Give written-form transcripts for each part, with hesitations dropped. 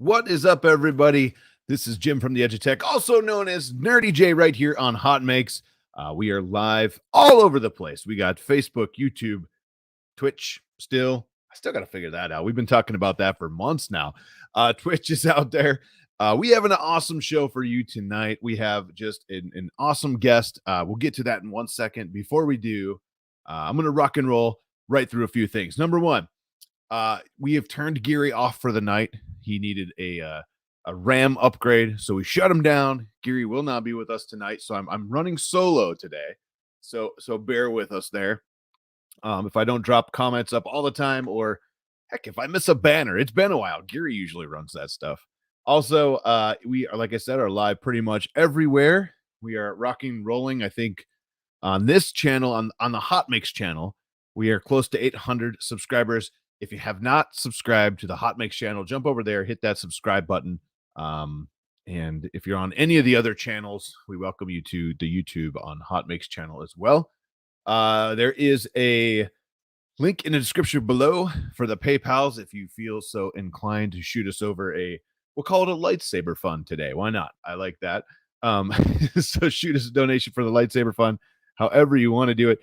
What is up, everybody? This is Jim from the Edge of Tech, also known as Nerdy J, right here on HotMakes. We are live all over the place. We got Facebook, YouTube, Twitch still. I still got to figure that out. We've been talking about that for months now. Twitch is out there. We have an awesome show for you tonight. We have just an awesome guest. We'll get to that in 1 second. Before we do, I'm going to rock and roll right through a few things. Number one, we have turned Geary off for the night. He needed a RAM upgrade, so we shut him down. Geary will not be with us tonight, so I'm running solo today. So bear with us there. If I don't drop comments up all the time, or heck, if I miss a banner, it's been a while. Geary usually runs that stuff. Also, we are, like I said, are live pretty much everywhere. We are rocking, rolling. I think on this channel, on the HotMakes channel, we are close to 800 subscribers. If you have not subscribed to the HotMakes channel, jump over there, hit that subscribe button. And if you're on any of the other channels, we welcome you to the YouTube on HotMakes channel as well. There is a link in the description below for the PayPals if you feel so inclined to shoot us over we'll call it a lightsaber fund today. Why not? I like that. So shoot us a donation for the lightsaber fund, however you want to do it.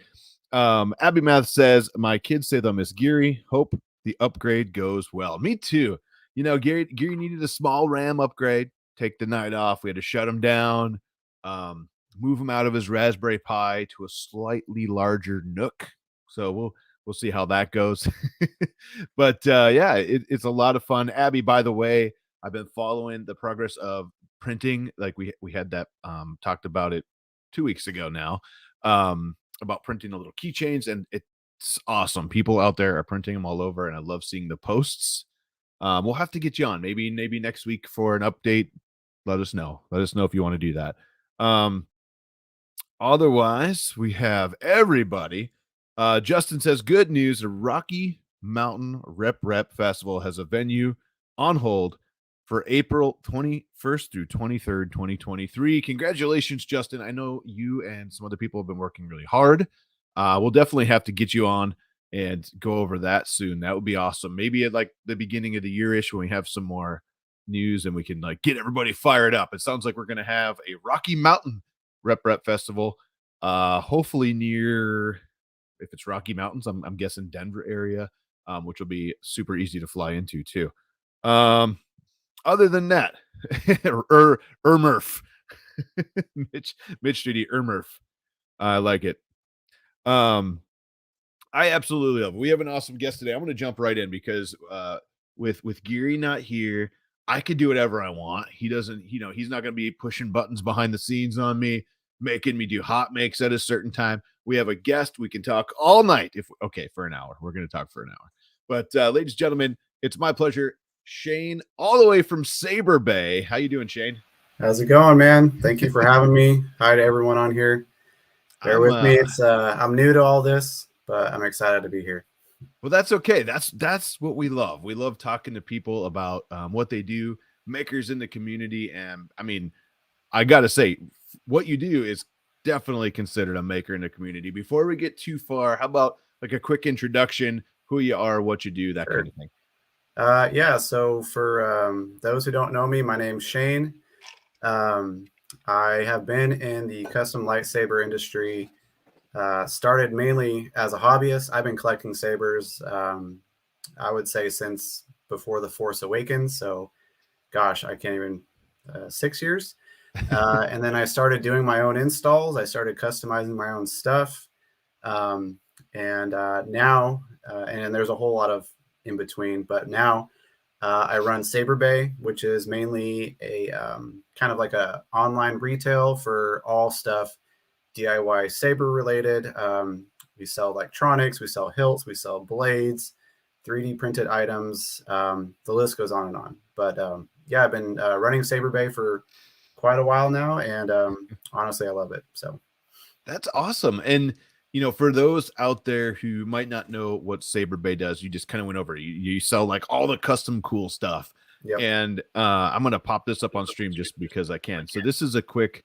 Abby Math says, my kids say they'll miss Geary. Hope the upgrade goes well. Me too. You know, Geary needed a small RAM upgrade. Take the night off. We had to shut him down, move him out of his Raspberry Pi to a slightly larger Nook. So we'll see how that goes. But yeah, it's a lot of fun. Abby, by the way, I've been following the progress of printing. Like we had that talked about it 2 weeks ago now. About printing the little keychains, and it's awesome. People out there are printing them all over, and I love seeing the posts. We'll have to get you on maybe next week for an update. Let us know if you want to do that. Otherwise, we have everybody. Justin says, good news, the Rocky Mountain Rep Festival has a venue on hold for April 21st through 23rd, 2023. Congratulations, Justin. I know you and some other people have been working really hard. We'll definitely have to get you on and go over that soon. That would be awesome. Maybe at like the beginning of the year-ish when we have some more news and we can like get everybody fired up. It sounds like we're going to have a Rocky Mountain Rep Festival, hopefully near, if it's Rocky Mountains, I'm guessing Denver area, which will be super easy to fly into too. Other than that, Murph, Mitch Judy, Murph. I like it. I absolutely love it. We have an awesome guest today. I'm going to jump right in because with Geary not here, I could do whatever I want. He doesn't, he's not going to be pushing buttons behind the scenes on me, making me do hot makes at a certain time. We have a guest. We can talk all night. For an hour. We're going to talk for an hour. But ladies and gentlemen, it's my pleasure. Shane, all the way from Saberbay. How you doing, Shane? How's it going, man? Thank you for having me. Hi to everyone on here. Bear with me. It's I'm new to all this, but I'm excited to be here. Well, that's okay. That's what we love. We love talking to people about what they do, makers in the community. And I mean, I got to say, what you do is definitely considered a maker in the community. Before we get too far, how about like a quick introduction, who you are, what you do, that kind of thing? Yeah, so for those who don't know me, my name's Shane. I have been in the custom lightsaber industry, started mainly as a hobbyist. I've been collecting sabers, I would say since before The Force Awakens. So, gosh, I can't even, 6 years. And then I started doing my own installs. I started customizing my own stuff. And now, and there's a whole lot of in between, but now I run Saberbay, which is mainly a kind of like a online retail for all stuff DIY saber related. We sell electronics, we sell hilts, we sell blades, 3D printed items. The list goes on and on. But yeah, I've been running Saberbay for quite a while now, and honestly, I love it. So that's awesome. And for those out there who might not know what Saberbay does, you just kind of went over it. You sell like all the custom cool stuff. Yep. And I'm going to pop this up on stream just because I can. So this is a quick,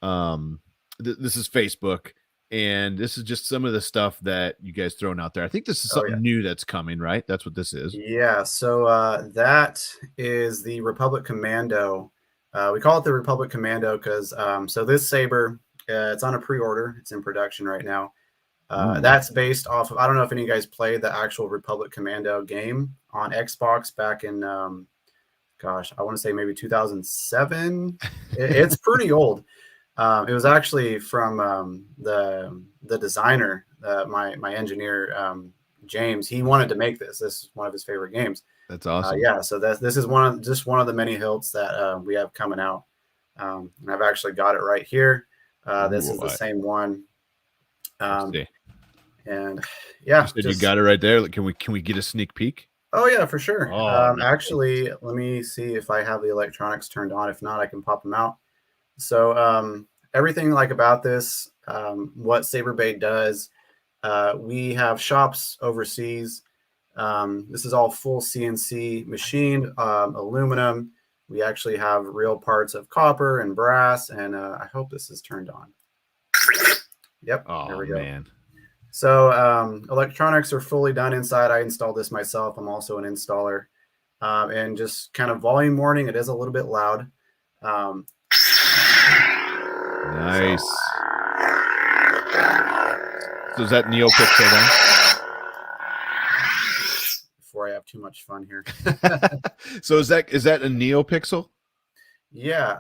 this is Facebook. And this is just some of the stuff that you guys throwing out there. I think this is Oh something yeah. new that's coming, right? That's what this is. Yeah, so that is the Republic Commando. We call it the Republic Commando because so this saber, it's on a pre-order. It's in production right now. Ooh. That's based off of, I don't know if any of you guys played the actual Republic Commando game on Xbox back in, gosh, I want to say maybe 2007. It's pretty old. It was actually from the designer, my engineer, James. He wanted to make this. This is one of his favorite games. That's awesome. Yeah, so this is just one of the many hilts that we have coming out. And I've actually got it right here. This is the same one. And yeah, you said you got it right there. Can we get a sneak peek? Oh yeah, for sure. Oh, actually, let me see if I have the electronics turned on. If not, I can pop them out. So everything like about this, what Saberbay does, we have shops overseas. This is all full CNC machined, aluminum. We actually have real parts of copper and brass, and I hope this is turned on. Yep. Oh, there we go. Man. So electronics are fully done inside. I installed this myself. I'm also an installer. And just kind of volume warning, it is a little bit loud. Nice. So is that NeoPixel then? Before I have too much fun here. So is that a NeoPixel? Yeah.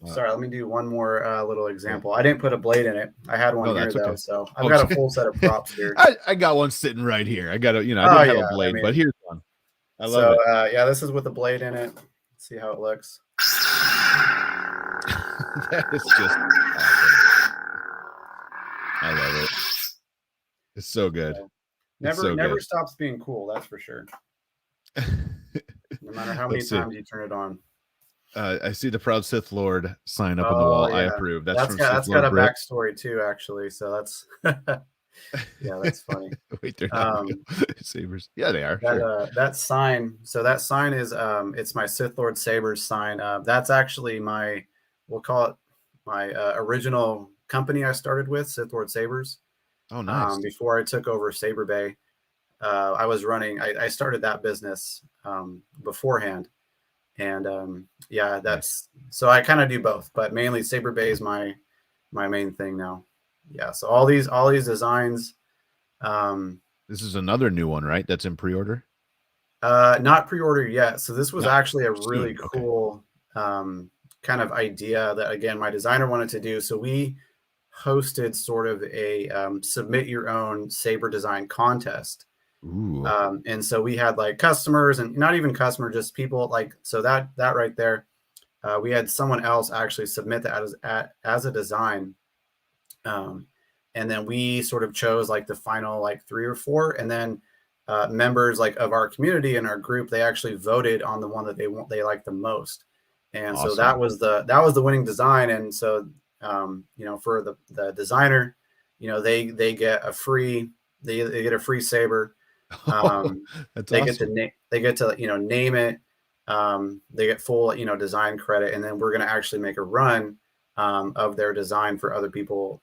Sorry, let me do one more little example. I didn't put a blade in it. I had one here though, okay. So I've got a full set of props here. I got one sitting right here. I got a, I don't have a blade, but here's one. I love it. Yeah, this is with a blade in it. Let's see how it looks. That is just awesome. I love it. It's so good. Never stops being cool, that's for sure. No matter how many times you turn it on. I see the proud Sith Lord sign up on the wall. Yeah. I approve. That's got a backstory too, actually. So that's yeah, that's funny. Wait, they're not sabers. Yeah, they are. That sign. So that sign is it's my Sith Lord Sabers sign. That's actually we'll call it my original company I started with, Sith Lord Sabers. Oh, nice. Before I took over Saberbay, I started that business beforehand. And yeah, so I kind of do both, but mainly Saberbay is my main thing now. Yeah, so all these designs. This is another new one, right? That's in pre-order. Not pre-order yet. So this was actually a really cool kind of idea that, again, my designer wanted to do. So we hosted sort of a submit your own saber design contest. Ooh. And so we had like customers, and not even customer, just people like, so that right there, we had someone else actually submit that as a design. And then we sort of chose like the final like 3 or 4, and then members like of our community and our group, they actually voted on the one that they liked the most. And awesome. So that was the winning design. And so for the designer, they get a free saber. That's they awesome. get to name it. They get full design credit, and then we're going to actually make a run of their design for other people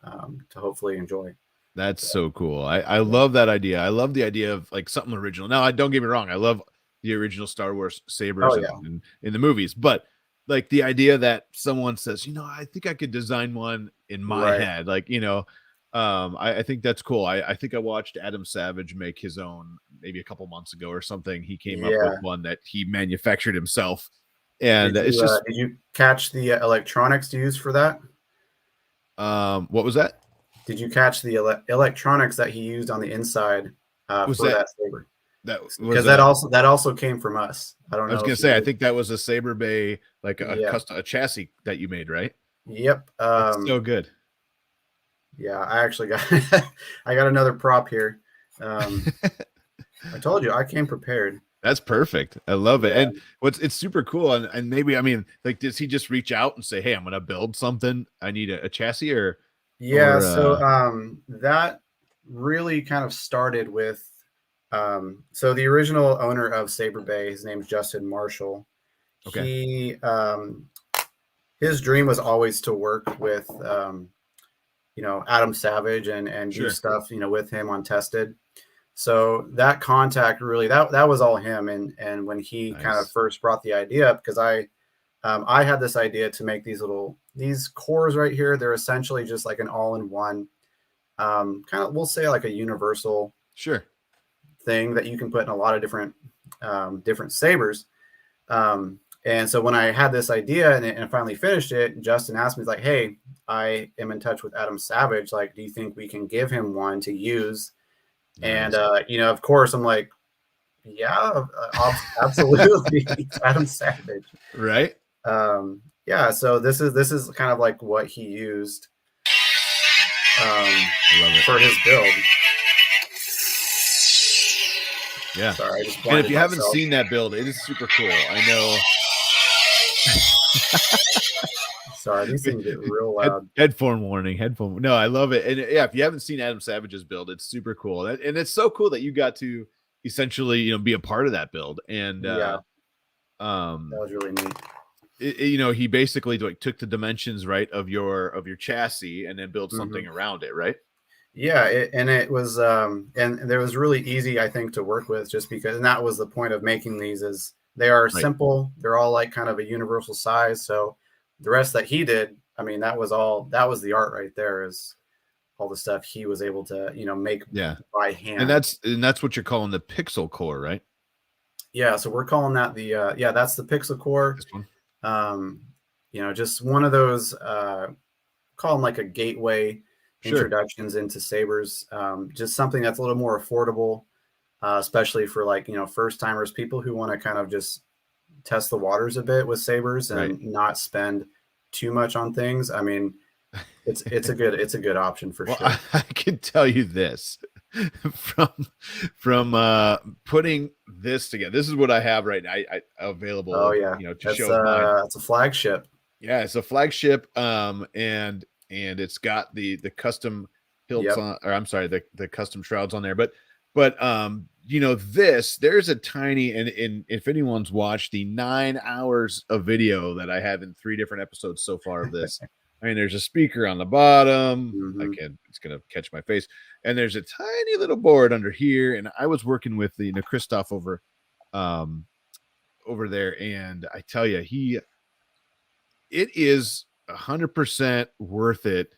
to hopefully enjoy. That's so cool. I love that idea. I love the idea of like something original. Now, don't get me wrong, I love the original Star Wars sabers in the movies, but like the idea that someone says, I think I could design one in my head, like I think that's cool. I think I watched Adam Savage make his own maybe a couple months ago or something. He came up with one that he manufactured himself. And did you catch the electronics to use for that? What was that? Did you catch the electronics that he used on the inside for that saber? Because that also came from us. I don't know. I was gonna say, I think that was a Saberbay, like a chassis that you made, right? Yep. That's so good. Yeah, I actually got I got another prop here. I told you I came prepared. That's perfect. I love it. And it's super cool. And maybe, I mean, like, does he just reach out and say, hey, I'm going to build something. I need a chassis or. Yeah. So that really kind of started with, so the original owner of Saberbay, his name's Justin Marshall. Okay. His dream was always to work with Adam Savage and do Sure. stuff, with him on Tested. So that contact really, that was all him. And when he kind of Nice. first brought the idea up, because I had this idea to make these cores right here. They're essentially just like an all-in-one, kind of, we'll say like a universal Sure. thing that you can put in a lot of different sabers. And so when I had this idea and I finally finished it, Justin asked me, he's like, hey, I am in touch with Adam Savage. Like, do you think we can give him one to use? Nice. And, of course, I'm like, yeah, absolutely. It's Adam Savage. Right. Yeah. So this is kind of like what he used I love it. for his build. Yeah. Sorry, I just And if blinded you haven't myself. seen that build, it is super cool. I know. Sorry, these things get real loud. Headphone warning. Headphone. No, I love it. And yeah, if you haven't seen Adam Savage's build, it's super cool. And it's so cool that you got to essentially, be a part of that build. And Yeah, that was really neat. he basically like took the dimensions right of your chassis and then built something around it, right? Yeah, it was and there was really easy, I think, to work with, just because, and that was the point of making these, is they are simple. They're all like kind of a universal size. So the rest that he did, I mean, that was the art right there, is all the stuff he was able to, make by hand. And that's what you're calling the pixel core, right? Yeah. So we're calling that that's the pixel core. This one. Just one of those, call them like a gateway introductions into sabers. Just something that's a little more affordable, especially for like, first timers, people who want to kind of just test the waters a bit with sabers and not spend too much on things. I mean, it's a good option for sure. I can tell you this from putting this together. This is what I have right now. I available. Oh yeah, to show. It's a flagship. Yeah, it's a flagship. And it's got the custom hilts on, or I'm sorry, the custom shrouds on there. But there's a tiny, and if anyone's watched the 9 hours of video that I have in 3 different episodes so far of this, I mean, there's a speaker on the bottom. It's gonna catch my face, and there's a tiny little board under here. And I was working with Christoph over there, and I tell you, it is 100% worth it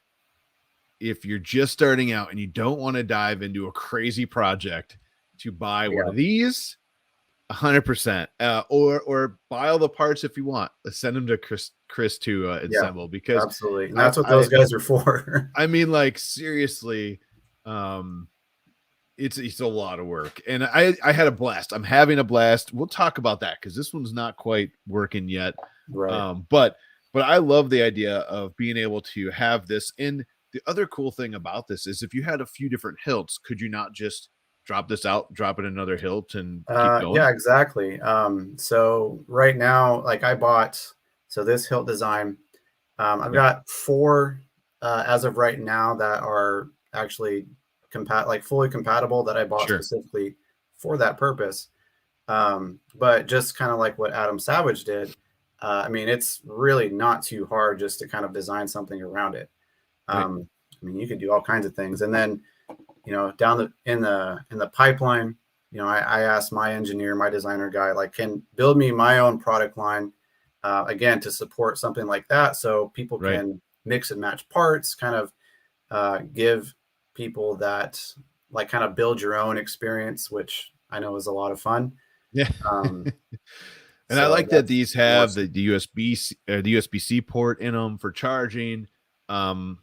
if you're just starting out and you don't want to dive into a crazy project to buy one of these. 100%, or buy all the parts if you want. Let's send them to Chris to assemble, because absolutely, and that's what those guys are for. I mean, like, seriously, it's a lot of work, and I had a blast. I'm having a blast. We'll talk about that because this one's not quite working yet, right? But I love the idea of being able to have this. And the other cool thing about this is, if you had a few different hilts, could you not just drop this out, drop it in another hilt, and keep going? Yeah, exactly. So right now, like, I bought, this hilt design, I've got 4 as of right now that are actually fully compatible, that I bought specifically for that purpose. But just kind of like what Adam Savage did, I mean, it's really not too hard just to kind of design something around it. I mean, you could do all kinds of things. And then, down in the pipeline, I asked my engineer, my designer guy, like, can build me my own product line, again, to support something like that. So people can mix and match parts, kind of give people that, like, kind of build your own experience, which I know is a lot of fun. Yeah. And I like that these have the USB-C port in them for charging. I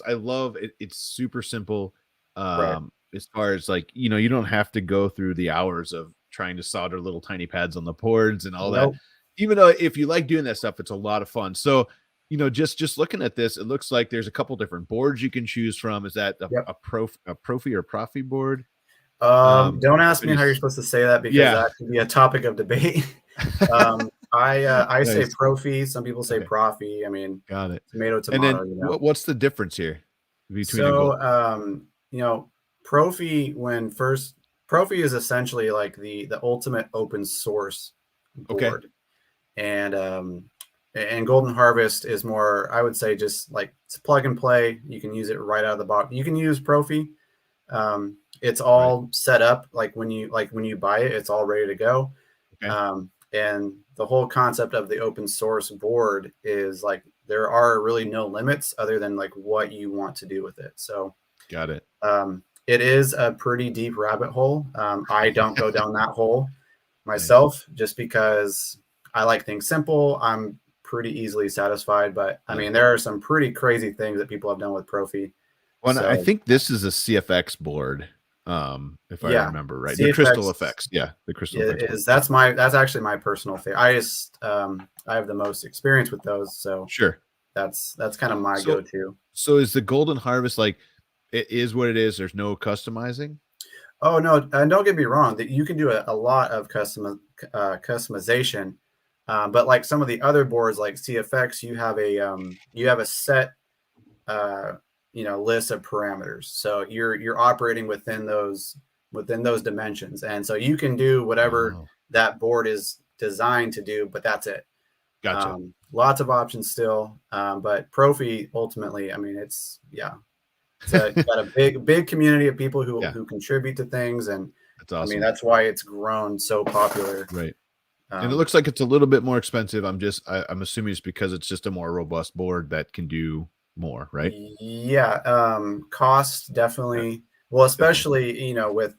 love it. It's super simple. As far as, like, you don't have to go through the hours of trying to solder little tiny pads on the boards and all that. Even though if you like doing that stuff, it's a lot of fun. So, just looking at this, it looks like there's a couple different boards you can choose from. Is that a Profi or Profi board? Don't ask me how you're supposed to say that, because that could be a topic of debate. I say Profi. Some people say Profi. I mean, got it. Tomato. And then what's the difference here between? Profi, Profi is essentially like the ultimate open source board, and and Golden Harvest is more, I would say, just like it's plug and play. You can use it right out of the box. You can use Profi. It's Right. all set up like when you buy it, it's all ready to go. Okay. And the whole concept of the open source board is like there are really no limits other than like what you want to do with it. So Got it. it is a pretty deep rabbit hole. I don't go down that hole Nice. myself just because I like things simple. I'm pretty easily satisfied, but I mean, there are some pretty crazy things that people have done with Profi. Well, I So think this is a CFX board, if I remember right. The CFX, Crystal Effects, the Crystal Effects. That's actually my personal favorite. I have the most experience with those, so Sure. that's kind of my go-to. So is the Golden Harvest like it is what it is? There's no customizing. Oh no, and don't get me wrong, that you can do a lot of customization, but like some of the other boards like CFX, you have a set list of parameters. So you're operating within those dimensions. And so you can do whatever that board is designed to do, but that's it. Gotcha. Lots of options still. But Profi ultimately, I mean, it's got a big community of people who contribute to things. And that's awesome. I mean, that's why it's grown so popular. Right. And it looks like it's a little bit more expensive. I'm assuming it's because it's just a more robust board that can do more, right? Yeah. Cost definitely. Well, especially, with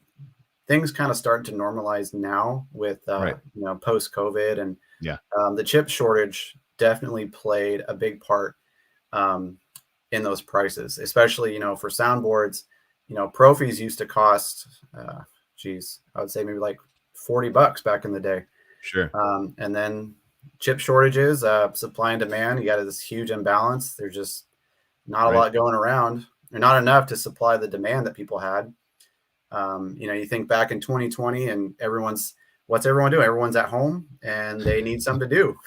things kind of starting to normalize now with, post COVID and the chip shortage definitely played a big part in those prices, especially, for soundboards. Profis used to cost, I would say maybe like $40 back in the day. Sure. And then chip shortages, supply and demand, you got this huge imbalance. There's just not a lot going around, or not enough to supply the demand that people had. You think back in 2020 and what's everyone doing? Everyone's at home and they need something to do.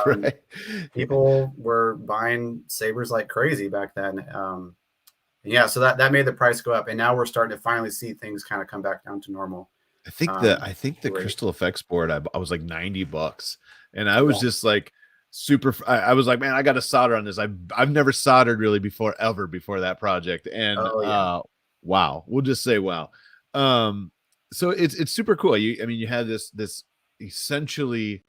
Right. People were buying sabers like crazy back then. So that made the price go up, and now we're starting to finally see things kind of come back down to normal. I think the Crystal Effects board, I was like $90, and I was just like super. I was like, man, I got to solder on this. I've never soldered really before that project, and wow, we'll just say wow. So it's super cool. You have this essentially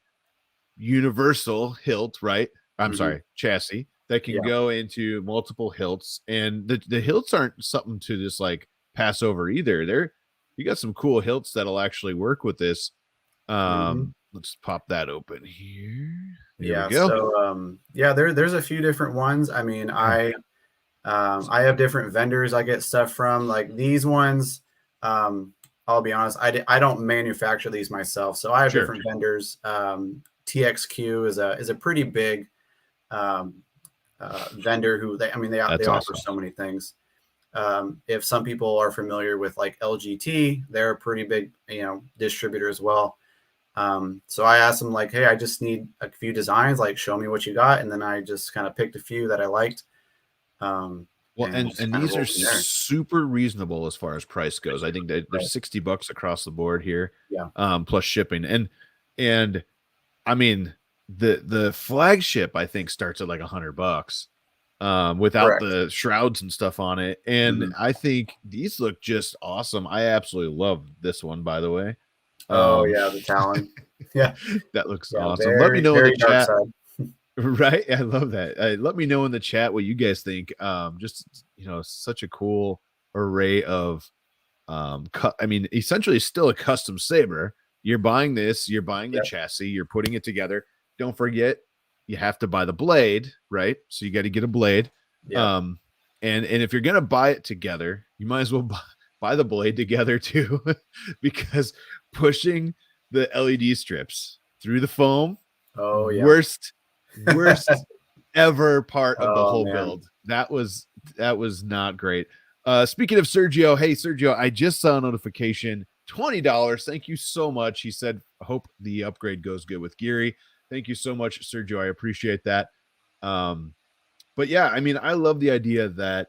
universal hilt, right? I'm sorry, chassis that can go into multiple hilts, and the hilts aren't something to just like pass over either. You got some cool hilts that'll actually work with this. Let's pop that open here. There we go. So there's a few different ones. I mean, I have different vendors I get stuff from. Like these ones, I'll be honest, I don't manufacture these myself, so I have different vendors. TXQ is a pretty big vendor who they offer so many things. If some people are familiar with like LGT, they're a pretty big, distributor as well. So I asked them like, hey, I just need a few designs, like show me what you got. And then I just kind of picked a few that I liked. And these are super reasonable as far as price goes. I think that there's $60 across the board here. Plus shipping. And I mean, the flagship, I think, starts at like $100. Without the shrouds and stuff on it. And I think these look just awesome. I absolutely love this one, by the way. The Talon. That looks awesome. Let me know in the chat. Right? I love that. Let me know in the chat what you guys think. Just, such a cool array of, essentially still a custom saber. You're buying this, you're buying the chassis, you're putting it together. Don't forget, you have to buy the blade, right? So you got to get a blade. And if you're going to buy it together, you might as well buy the blade together too, because pushing the LED strips through the foam, worst ever part of the whole build. That was not great. Speaking of Sergio, hey Sergio, I just saw a notification, $20. Thank you so much. He said, I hope the upgrade goes good with Geary. Thank you so much, Sergio. I appreciate that. But yeah, I mean, I love the idea that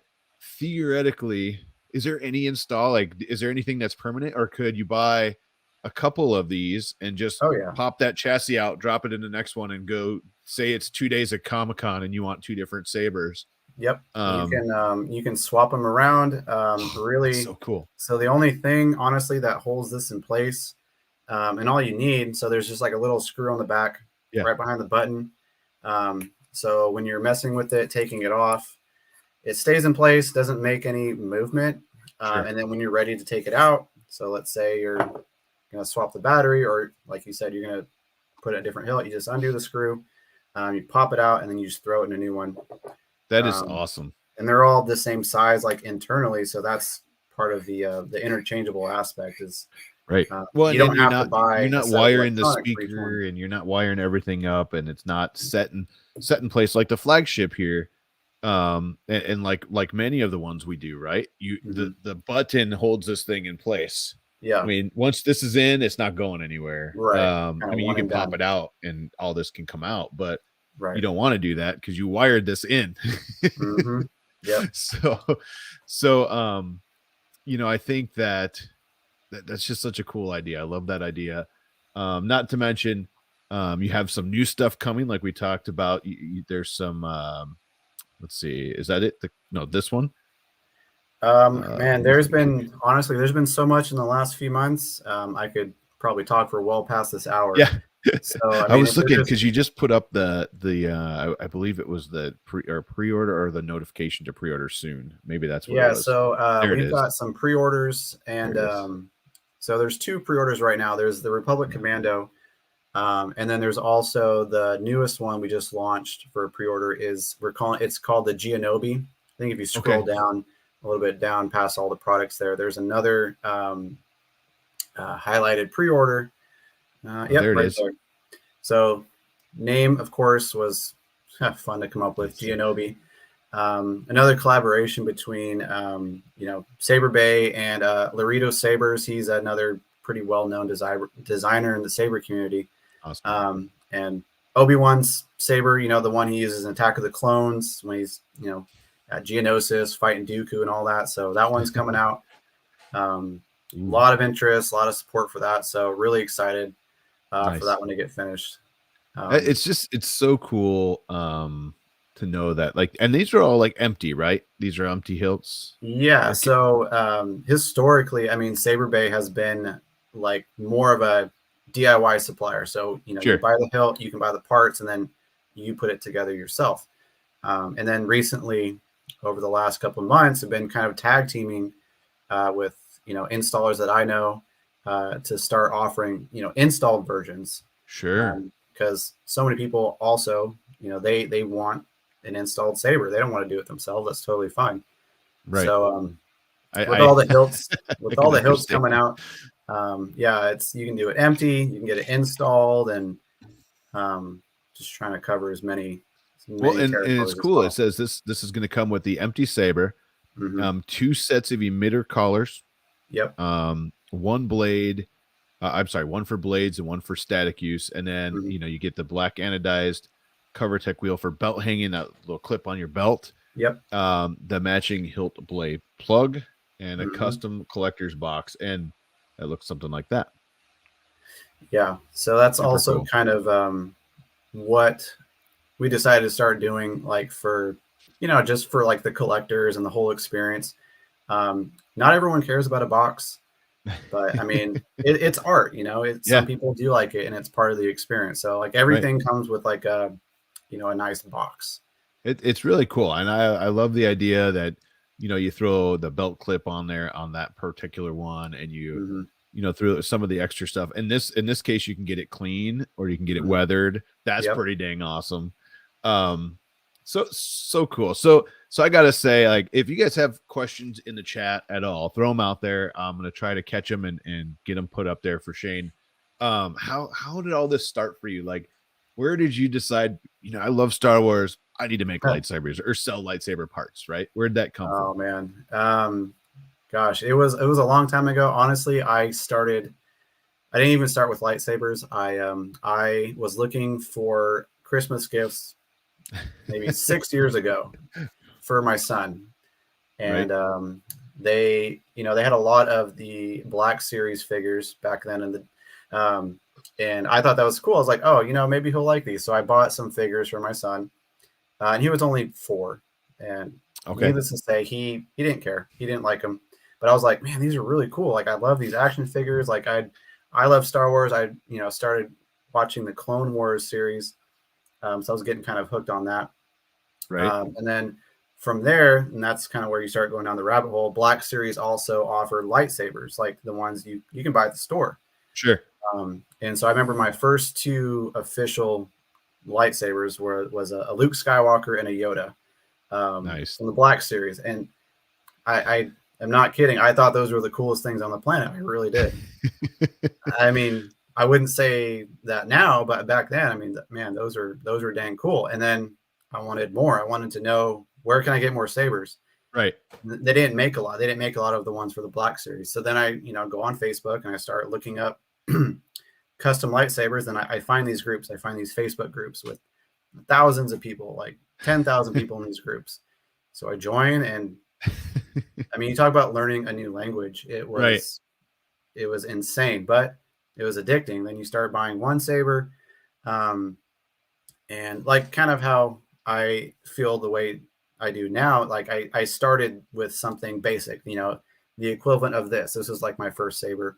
theoretically, is there any install? Like, is there anything that's permanent, or could you buy a couple of these and just Oh yeah. pop that chassis out, drop it in the next one, and go. Say it's 2 days at Comic-Con and you want 2 different sabers. Yep. You can swap them around. That's Really. so cool. So the only thing, honestly, that holds this in place, and all you need, so there's just like a little screw on the back, right behind the button. So when you're messing with it, taking it off, it stays in place, doesn't make any movement. And then when you're ready to take it out, so let's say you're going to swap the battery, or like you said, you're going to put a different hilt, you just undo the screw, you pop it out, and then you just throw it in a new one. That is awesome. And they're all the same size, like internally. So that's part of the interchangeable aspect is right. Well, you don't have to buy. You're not wiring the speaker, and you're not wiring everything up, and it's not set in place like the flagship here. And like many of the ones we do, right? The button holds this thing in place. Yeah. I mean, once this is in, it's not going anywhere. Right. I mean, you can pop it out and all this can come out, but right. You don't want to do that because you wired this in. Yeah. So, you know, I think that's just such a cool idea. I love that idea. Not to mention, you have some new stuff coming, like we talked about. There's some, let's see, is that it? No, this one. Man, there's been so much in the last few months. I could probably talk for well past this hour. Yeah. So I was looking because you just put up the I believe it was the pre-order or the notification to pre-order soon. Maybe that's what it was. So we've got some pre-orders, and so there's 2 pre-orders right now. There's the Republic Commando, and then there's also the newest one we just launched for pre-order it's called the Gianobi. I think if you scroll down a little bit down past all the products there's another highlighted pre-order. There it is. There. So name, of course, was fun to come up with, Gianobi. Another collaboration between Saberbay and Laredo Sabers. He's another pretty well-known designer in the saber community. Awesome. And Obi-Wan's saber, the one he uses in Attack of the Clones when he's at Geonosis fighting Dooku and all that. So that one's coming out. A lot of interest, a lot of support for that. So really excited for that one to get finished. It's so cool to know that, like, and these are all like empty, right? These are empty hilts. Yeah. So historically, I mean, Saberbay has been like more of a DIY supplier. So, you buy the hilt, you can buy the parts, and then you put it together yourself. And then recently, over the last couple of months, have been kind of tag teaming with installers that I know to start offering installed versions. Because so many people also they want an installed saber. They don't want to do it themselves. That's totally fine. Right. So all the hilts coming out, you can do it empty, you can get it installed, and just trying to cover as many. And it's cool. It says this is going to come with the empty saber, 2 sets of emitter collars. Yep. One blade. One for blades and one for static use, and then you get the black anodized cover tech wheel for belt hanging, that little clip on your belt. Yep. The matching hilt blade plug and a custom collector's box, and it looks something like that. Yeah. So that's super also cool. Kind of what we decided to start doing, like for just for like the collectors and the whole experience. Not everyone cares about a box. But I mean, it's art, some people do like it, and it's part of the experience. So like everything comes with like a nice box. It's really cool. And I love the idea that, you throw the belt clip on there on that particular one, and you through some of the extra stuff. In this case, you can get it clean or you can get it weathered. That's pretty dang awesome. So cool. So I gotta say, like, if you guys have questions in the chat at all, throw them out there. I'm gonna try to catch them and get them put up there for Shane. How did all this start for you? Like, where did you decide? I love Star Wars. I need to make lightsabers or sell lightsaber parts. Right? Where'd that come from? Oh man, gosh, it was a long time ago. Honestly, I didn't even start with lightsabers. I was looking for Christmas gifts maybe 6 years ago for my son. And they, you know, they had a lot of the Black Series figures back then, and I thought that was cool. I was like, oh, you know, maybe he'll like these. So I bought some figures for my son, and he was only 4. And needless to say, he didn't care. He didn't like them. But I was like, man, these are really cool. Like, I love these action figures. Like, I love Star Wars. I, you know, started watching the Clone Wars series, so I was getting kind of hooked on that. Right. And then from there, and that's kind of where you start going down the rabbit hole. Black Series also offered lightsabers, like the ones you can buy at the store. Sure. And so I remember my first 2 official lightsabers was a Luke Skywalker and a Yoda, Nice. from the Black Series. And I am not kidding. I thought those were the coolest things on the planet. I really did. I mean, I wouldn't say that now, but back then, I mean, man, those were dang cool. And then I wanted more. I wanted to know, where can I get more sabers? Right. They didn't make a lot. They didn't make a lot of the ones for the Black Series. So then I, you know, go on Facebook and I start looking up custom lightsabers. And I find these groups. I find these Facebook groups with thousands of people, like 10,000 people in these groups. So I join, and I mean, you talk about learning a new language. It was insane, but it was addicting. Then you start buying one saber, and like kind of how I feel the way I do now. Like I started with something basic, you know, the equivalent of this. This was like my first saber.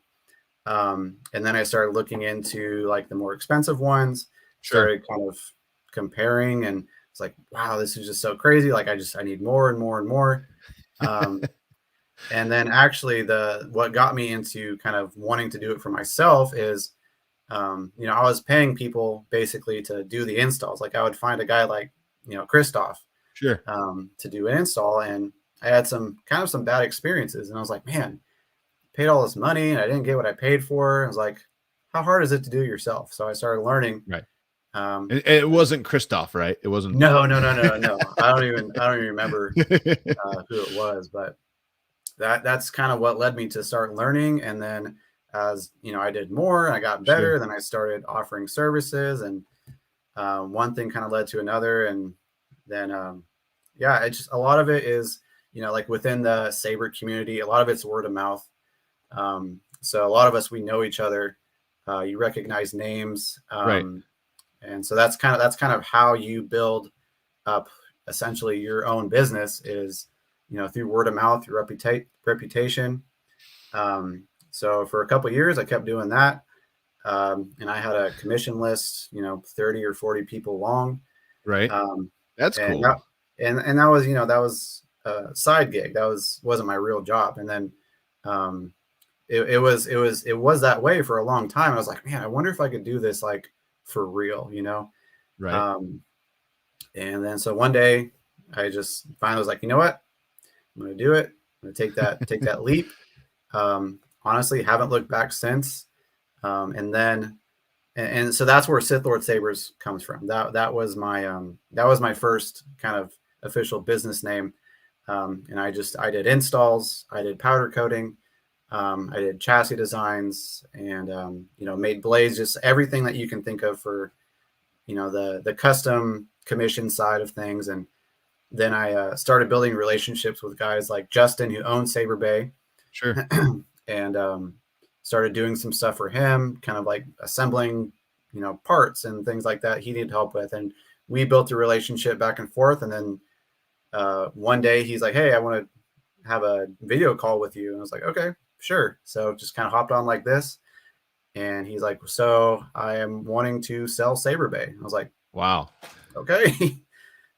And then I started looking into like the more expensive ones, started kind of comparing, and it's like, wow, this is just so crazy. Like I need more and more and more. And then actually what got me into kind of wanting to do it for myself is, you know, I was paying people basically to do the installs. Like I would find a guy like, you know, Christoph, to do an install. And I had some bad experiences, and I was like, man, paid all this money and I didn't get what I paid for. I was like, how hard is it to do it yourself? So I started learning. Right. It wasn't Christoph, right? It wasn't. No. I don't even remember who it was, but that's kind of what led me to start learning. And then as you know, I did more, I got better. Then I started offering services, and one thing kind of led to another. And then, yeah, it's just, a lot of it is, you know, like within the saber community, a lot of it's word of mouth. So a lot of us, we know each other, you recognize names. Right. And so that's kind of how you build up essentially your own business, is, you know, through word of mouth, through reputation. So for a couple of years, I kept doing that. And I had a commission list, you know, 30 or 40 people long. Right. That's and cool. And that was, you know, that was a side gig. That wasn't my real job. And then, it was that way for a long time. I was like, man, I wonder if I could do this like for real, you know? Right. And then so one day I just finally was like, you know what? I'm going to do it. I'm going to take that leap. Honestly, haven't looked back since. And then, and so that's where Sith Lord Sabers comes from. That was my first kind of official business name. And I did installs, I did powder coating, I did chassis designs, and, you know, made blades, just everything that you can think of for, you know, the custom commission side of things. And then I started building relationships with guys like Justin, who owns Saberbay. Sure. And started doing some stuff for him, kind of like assembling, you know, parts and things like that he needed help with. And we built a relationship back and forth. And then one day he's like, hey, I want to have a video call with you. And I was like, okay, sure. So just kind of hopped on like this. And he's like, so I am wanting to sell Saberbay. I was like, wow. Okay.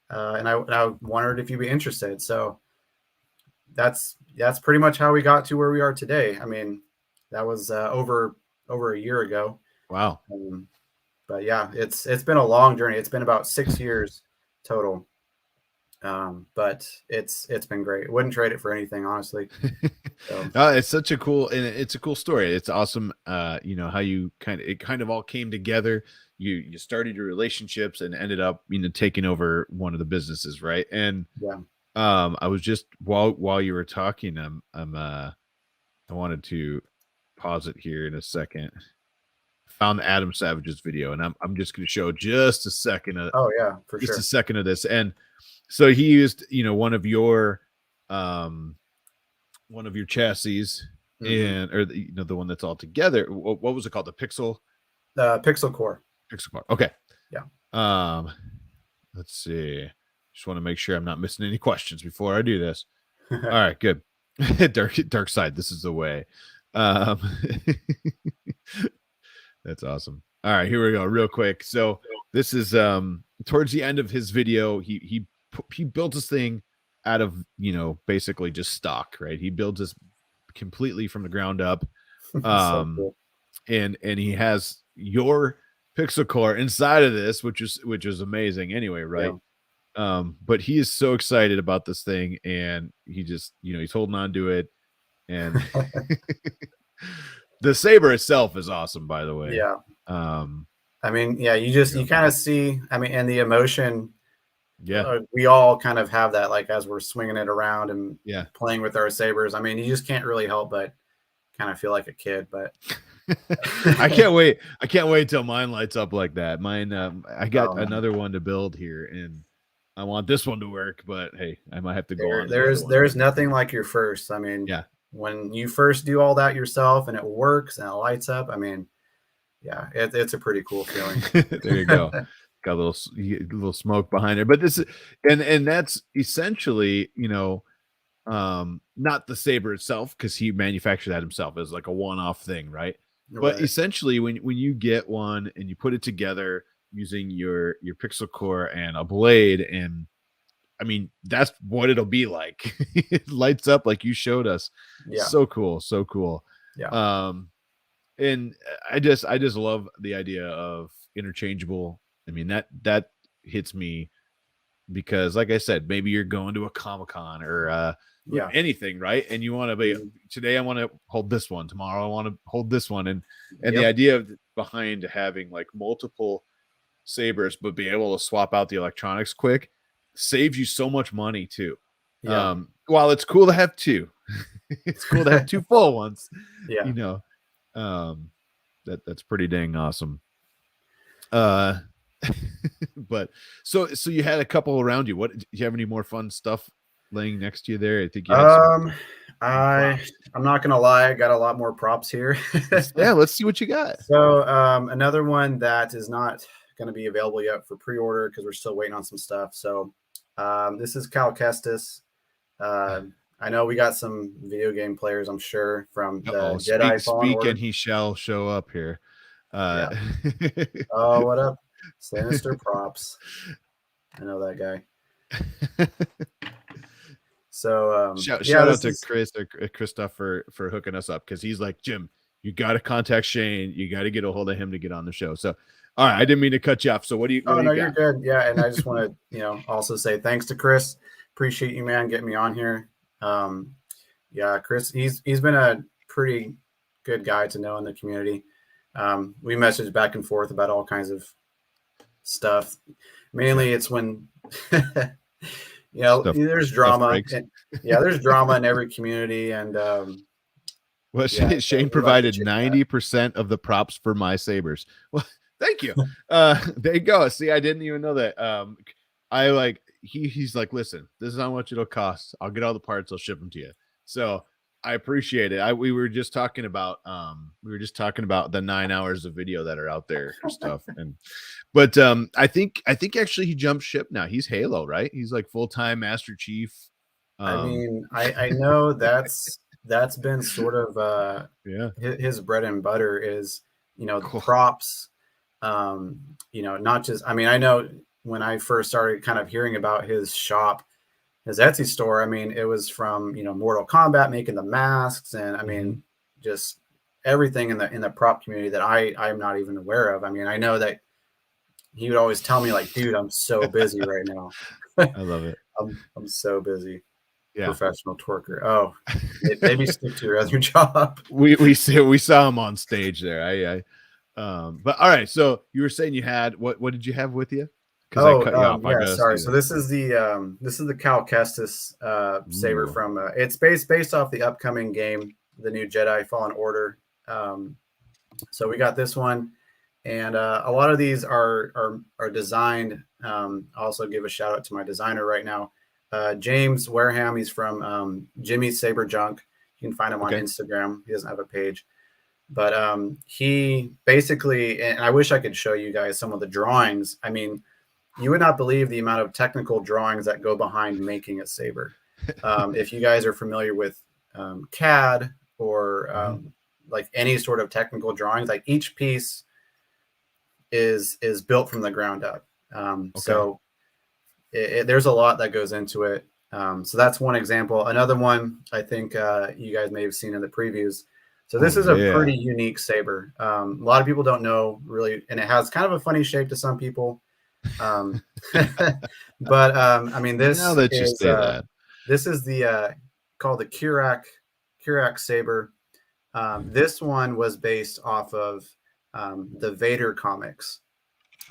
And I wondered if you'd be interested. So that's pretty much how we got to where we are today. I mean, that was over a year ago. Wow. But yeah, it's been a long journey. It's been about 6 years total. But it's been great. Wouldn't trade it for anything, honestly. So. It's such a cool, and it's a cool story. It's awesome. You know, how you it kind of all came together. You started your relationships and ended up, you know, taking over one of the businesses. Right. And yeah. I was just, while you were talking, I wanted to pause it here in a second. Found Adam Savage's video, and I'm just going to show just a second of, oh yeah, for just sure, a second of this. And so he used, you know, one of your one of your chassis, Mm-hmm. and or the, the one that's all together. What was it called? The Pixel core. Pixel core. Okay. Yeah. Let's see. Just want to make sure I'm not missing any questions before I do this. All right, good. Dark side. This is the way. Um, that's awesome. All right, here we go. Real quick. So this is towards the end of his video. He built this thing out of basically just stock, right? He builds this completely from the ground up. So cool. And he has your pixel core inside of this, which is amazing anyway, right? Yeah. But he is so excited about this thing, and he just he's holding on to it, and the saber itself is awesome, by the way. Yeah. I mean, yeah, you kind of see, I mean, and the emotion. Yeah. We all kind of have that, like, as we're swinging it around and playing with our sabers. I mean, you just can't really help but kind of feel like a kid, but I can't wait. I can't wait till mine lights up like that. Mine, I got another one to build here, and I want this one to work, but hey, I might have to go on. There's nothing like your first. I mean, yeah, when you first do all that yourself and it works and it lights up, I mean, yeah, it's a pretty cool feeling. There you go. Got a little smoke behind it, but this is and that's essentially not the saber itself, because he manufactured that himself as like a one-off thing, right? But essentially, when you get one and you put it together using your pixel core and a blade, and I mean that's what it'll be like. It lights up like you showed us. Yeah, so cool, so cool. Yeah. And I just love the idea of interchangeable. I mean that hits me, because like I said, maybe you're going to a Comic-Con or anything, right? And you want to be, today I want to hold this one, tomorrow I want to hold this one, and the idea behind having like multiple sabers but be able to swap out the electronics quick saves you so much money too. While it's cool to have two, it's cool to have two full ones. That's pretty dang awesome. But so you had a couple around you. What, do you have any more fun stuff laying next to you there? I think you had I'm not gonna lie, I got a lot more props here. Let's see what you got. So another one that is not going to be available yet for pre-order because we're still waiting on some stuff. So this is Cal Kestis. I know we got some video game players, I'm sure, from the Jedi Fallen Order. And he shall show up here. Oh, what up? Sinister Props. I know that guy. So shout out to Chris or Christoph for hooking us up, because he's like, Jim, you got to contact Shane. You got to get a hold of him to get on the show. So, all right, I didn't mean to cut you off. So what do you? Oh, no, you're good. Yeah, and I just want to also say thanks to Chris. Appreciate you, man, getting me on here. Yeah, Chris, he's been a pretty good guy to know in the community. We message back and forth about all kinds of stuff. Mainly it's when there's drama. There's drama in every community, and well, Shane provided 90% of the props for my sabers. Well, thank you. There you go. See, I didn't even know that. He's like, listen, this is how much it'll cost. I'll get all the parts. I'll ship them to you. So I appreciate it. We were just talking about the 9 hours of video that are out there for stuff. But I think actually he jumped ship now. He's Halo, right? He's like full-time Master Chief. I mean, I know that's been sort of his bread and butter is the props. Not just, I mean, I know when I first started kind of hearing about his shop, his Etsy store, I mean, it was from Mortal Kombat, making the masks, and I mean, just everything in the prop community that I'm not even aware of. I mean, I know that he would always tell me, like, dude, I'm so busy right now. I love it. I'm so busy. Yeah. Professional twerker. Oh, maybe stick to your other job. We saw him on stage there. But all right. So you were saying you had what did you have with you? Sorry. So this is the Cal Kestis saber from it's based off the upcoming game, the new Jedi Fallen Order. So we got this one, and a lot of these are designed. I'll also give a shout out to my designer right now, James Wareham. He's from Jimmy's Saber Junk. You can find him on Instagram. He doesn't have a page, but he basically, and I wish I could show you guys some of the drawings. I mean, you would not believe the amount of technical drawings that go behind making a saber. If you guys are familiar with CAD or like any sort of technical drawings, like each piece is built from the ground up. So there's a lot that goes into it. So that's one example. Another one I think you guys may have seen in the previews. So this is a pretty unique saber. A lot of people don't know really, and it has kind of a funny shape to some people. But I mean, this now that you is say that, this is the called the Kirak saber. This one was based off of the Vader comics.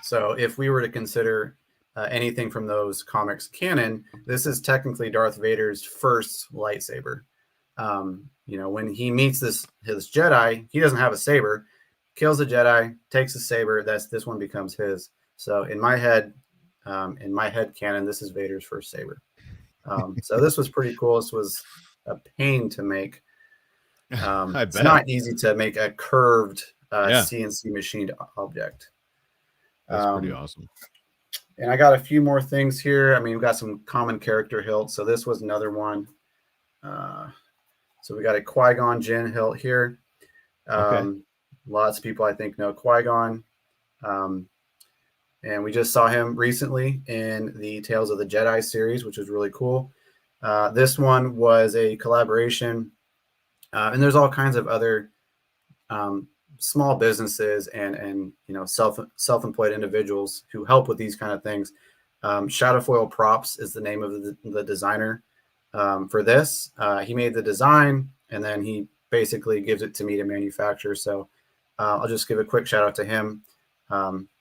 So if we were to consider anything from those comics canon, this is technically Darth Vader's first lightsaber. You know, when he meets his Jedi, he doesn't have a saber, kills a Jedi, takes a saber. This one becomes his. So in my head canon, this is Vader's first saber. So this was pretty cool. This was a pain to make. It's not easy to make a curved CNC machined object. That's pretty awesome. And I got a few more things here. I mean, we've got some common character hilts. So this was another one. So we got a Qui-Gon Jinn hilt here. Lots of people I think know Qui-Gon. And we just saw him recently in the Tales of the Jedi series, which is really cool. This one was a collaboration. And there's all kinds of other small businesses and you know, self-employed individuals who help with these kind of things. Shadowfoil Props is the name of the designer for this. He made the design and then he basically gives it to me to manufacture. So I'll just give a quick shout out to him.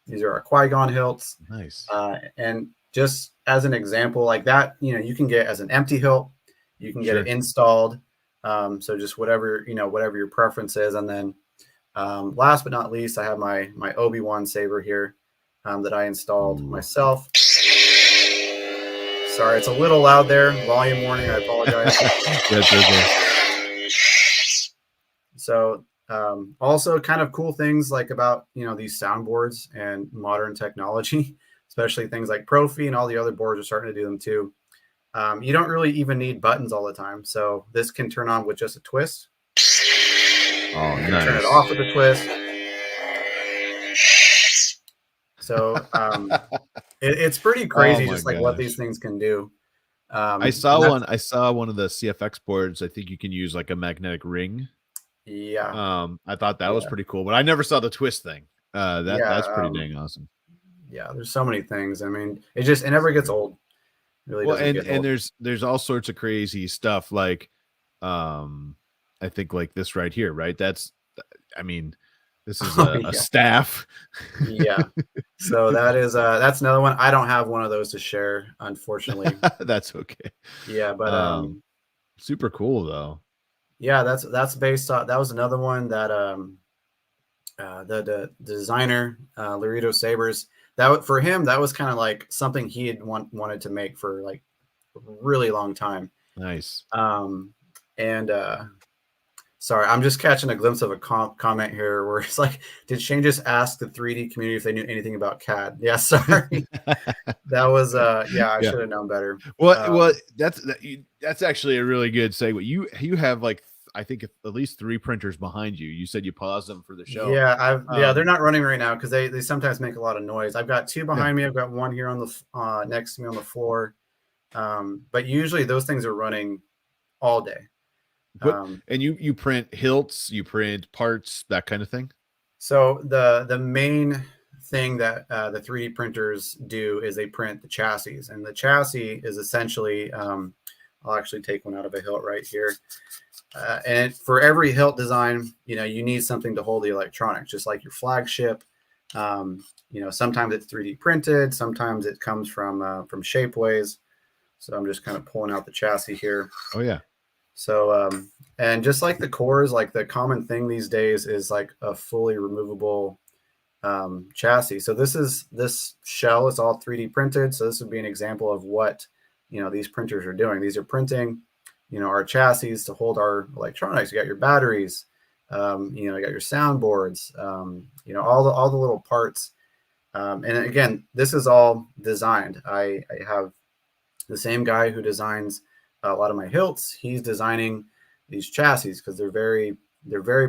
These are our Qui-Gon hilts. Nice. And just as an example, like that, you know, you can get as an empty hilt, you can get it installed. So just whatever, you know, whatever your preference is. And then last but not least, I have my Obi-Wan saber here that I installed myself. Sorry, it's a little loud there. Volume warning. I apologize. That's okay. So also kind of cool things like about, you know, these soundboards and modern technology, especially things like Profi and all the other boards are starting to do them too. You don't really even need buttons all the time. So this can turn on with just a twist. Oh, nice. Turn it off with a twist. So it's pretty crazy, just like what these things can do. I saw one of the CFX boards. I think you can use like a magnetic ring. Yeah. I thought that was pretty cool, but I never saw the twist thing. That's pretty dang awesome. Yeah, there's so many things. I mean, it never gets old. Really doesn't get old. There's all sorts of crazy stuff like I think like this right here, right? I mean, this is a staff. Yeah. So that's another one. I don't have one of those to share, unfortunately. That's okay. Yeah, but super cool though. Yeah, that's based on, that was another one that the designer Laredo Sabers, for him that was kind of like something he had wanted to make for like a really long time. Nice. Sorry, I'm just catching a glimpse of a comment here where it's like, did Shane just ask the 3D community if they knew anything about CAD? Yeah, sorry. That was I should have known better. Well, that's actually a really good segue. You have like I think at least 3 printers behind you. You said you paused them for the show. Yeah, they're not running right now because they sometimes make a lot of noise. I've got 2 behind me. I've got 1 here on the next to me on the floor. But usually those things are running all day. And you print hilts, you print parts, that kind of thing. So the main thing that the 3D printers do is they print the chassis, and the chassis is essentially I'll actually take one out of a hilt right here. And for every hilt design, you know, you need something to hold the electronics, just like your flagship. You know, sometimes it's 3D printed, sometimes it comes from Shapeways. So I'm just kind of pulling out the chassis here. Oh yeah. So and just like the cores, like the common thing these days is like a fully removable chassis. So this shell is all 3D printed. So this would be an example of what, you know, these printers are doing. These are printing, our chassis to hold our electronics. You got your batteries, you got your soundboards, all the little parts. And again, this is all designed. I have the same guy who designs a lot of my hilts. He's designing these chassis because they're very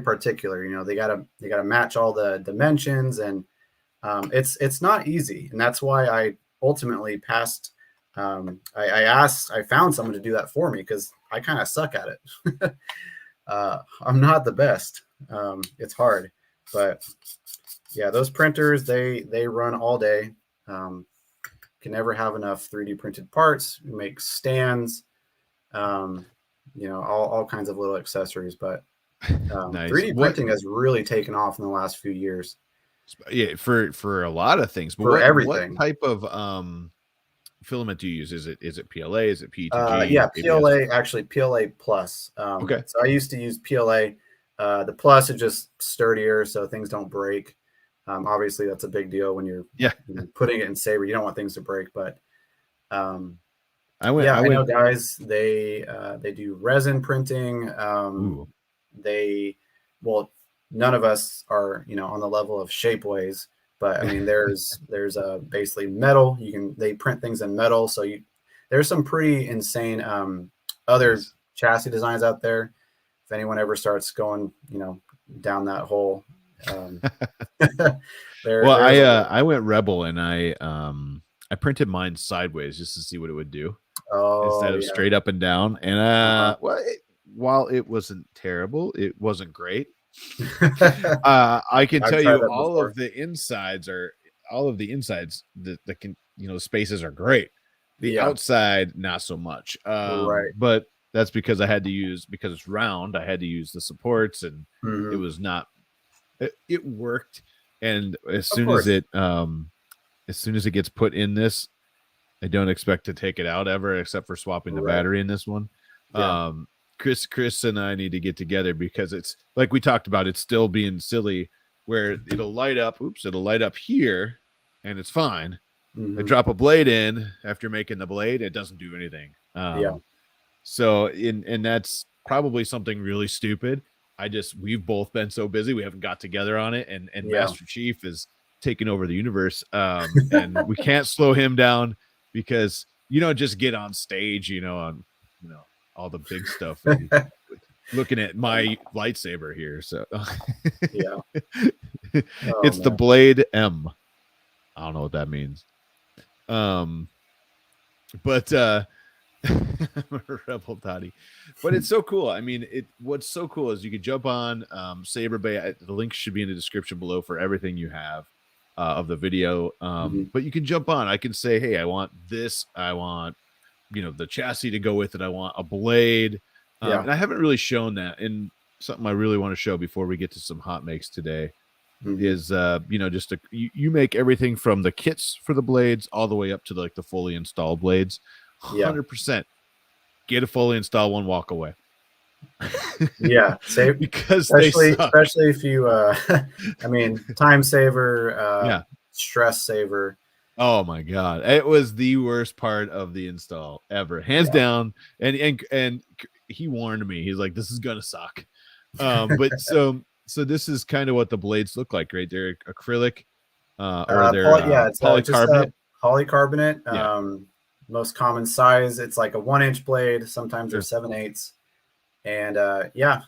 particular. They gotta match all the dimensions, and it's not easy. And that's why I ultimately passed. I found someone to do that for me because I kind of suck at it. I'm not the best. It's hard, but yeah, those printers, they run all day. Can never have enough 3D printed parts. We make stands, all kinds of little accessories. But Nice. 3D printing has really taken off in the last few years. Yeah, for a lot of things. But for everything. What type of filament do you use? Is it PLA? Is it PETG? Yeah, PLA, actually PLA plus. Okay. So I used to use PLA. The plus is just sturdier, so things don't break. Obviously, that's a big deal when you're putting it in saber. You don't want things to break, but I know guys. They do resin printing. None of us are on the level of Shapeways, but I mean there's basically metal. They print things in metal, so there's some pretty insane other chassis designs out there. If anyone ever starts going down that hole. I went Rebel, and I printed mine sideways just to see what it would do instead of straight up and down. And while it wasn't terrible, it wasn't great. I can tell you all of the insides the spaces are great. The outside not so much. Right. But that's because because it's round, I had to use the supports, and it was not. It worked, and as soon as it gets put in this, I don't expect to take it out ever, except for swapping the battery in this one. Chris and I need to get together because it's like we talked about. It's still being silly, where it'll light up. It'll light up here, and it's fine. I drop a blade in after making the blade, it doesn't do anything. So and that's probably something really stupid. We've both been so busy, we haven't got together on it, and Master Chief is taking over the universe, and we can't slow him down because just get on stage, on all the big stuff. Looking at my lightsaber here, so it's the Blade M. I don't know what that means, but I'm a rebel Toddy, but it's so cool. I mean, what's so cool is you can jump on Saberbay. The link should be in the description below for everything you have of the video. But you can jump on. I can say, hey, I want this. I want the chassis to go with it. I want a blade. And I haven't really shown that. And something I really want to show before we get to some hot makes today is you make everything from the kits for the blades all the way up to the fully installed blades. 100%. Get a fully installed one, walk away. Because especially if you I mean, time saver, stress saver. Oh my god, it was the worst part of the install ever, hands down. And he warned me. He's like, this is gonna suck. But so this is kind of what the blades look like, right? They're acrylic, or they're it's polycarbonate. Polycarbonate. Most common size, it's like a 1-inch blade. Sometimes they're 7/8. And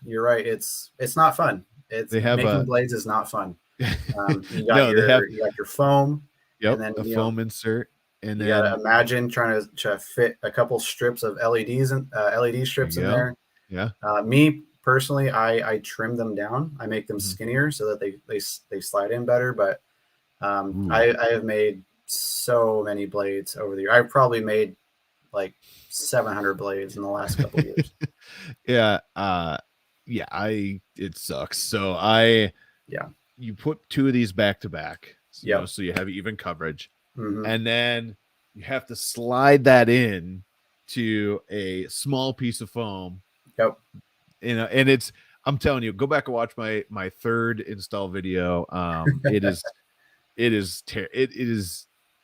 you're right. It's not fun. Making blades is not fun. You got your foam. Yep, and then, foam insert, and then you gotta imagine trying to fit a couple strips of LEDs and LED strips in there. Me personally, I trim them down. I make them skinnier so that they slide in better. But I have made so many blades over the year. I've probably made like 700 blades in the last couple of years. It sucks. So you put two of these back to back. So you have even coverage, and then you have to slide that in to a small piece of foam. And I'm telling you, go back and watch my third install video.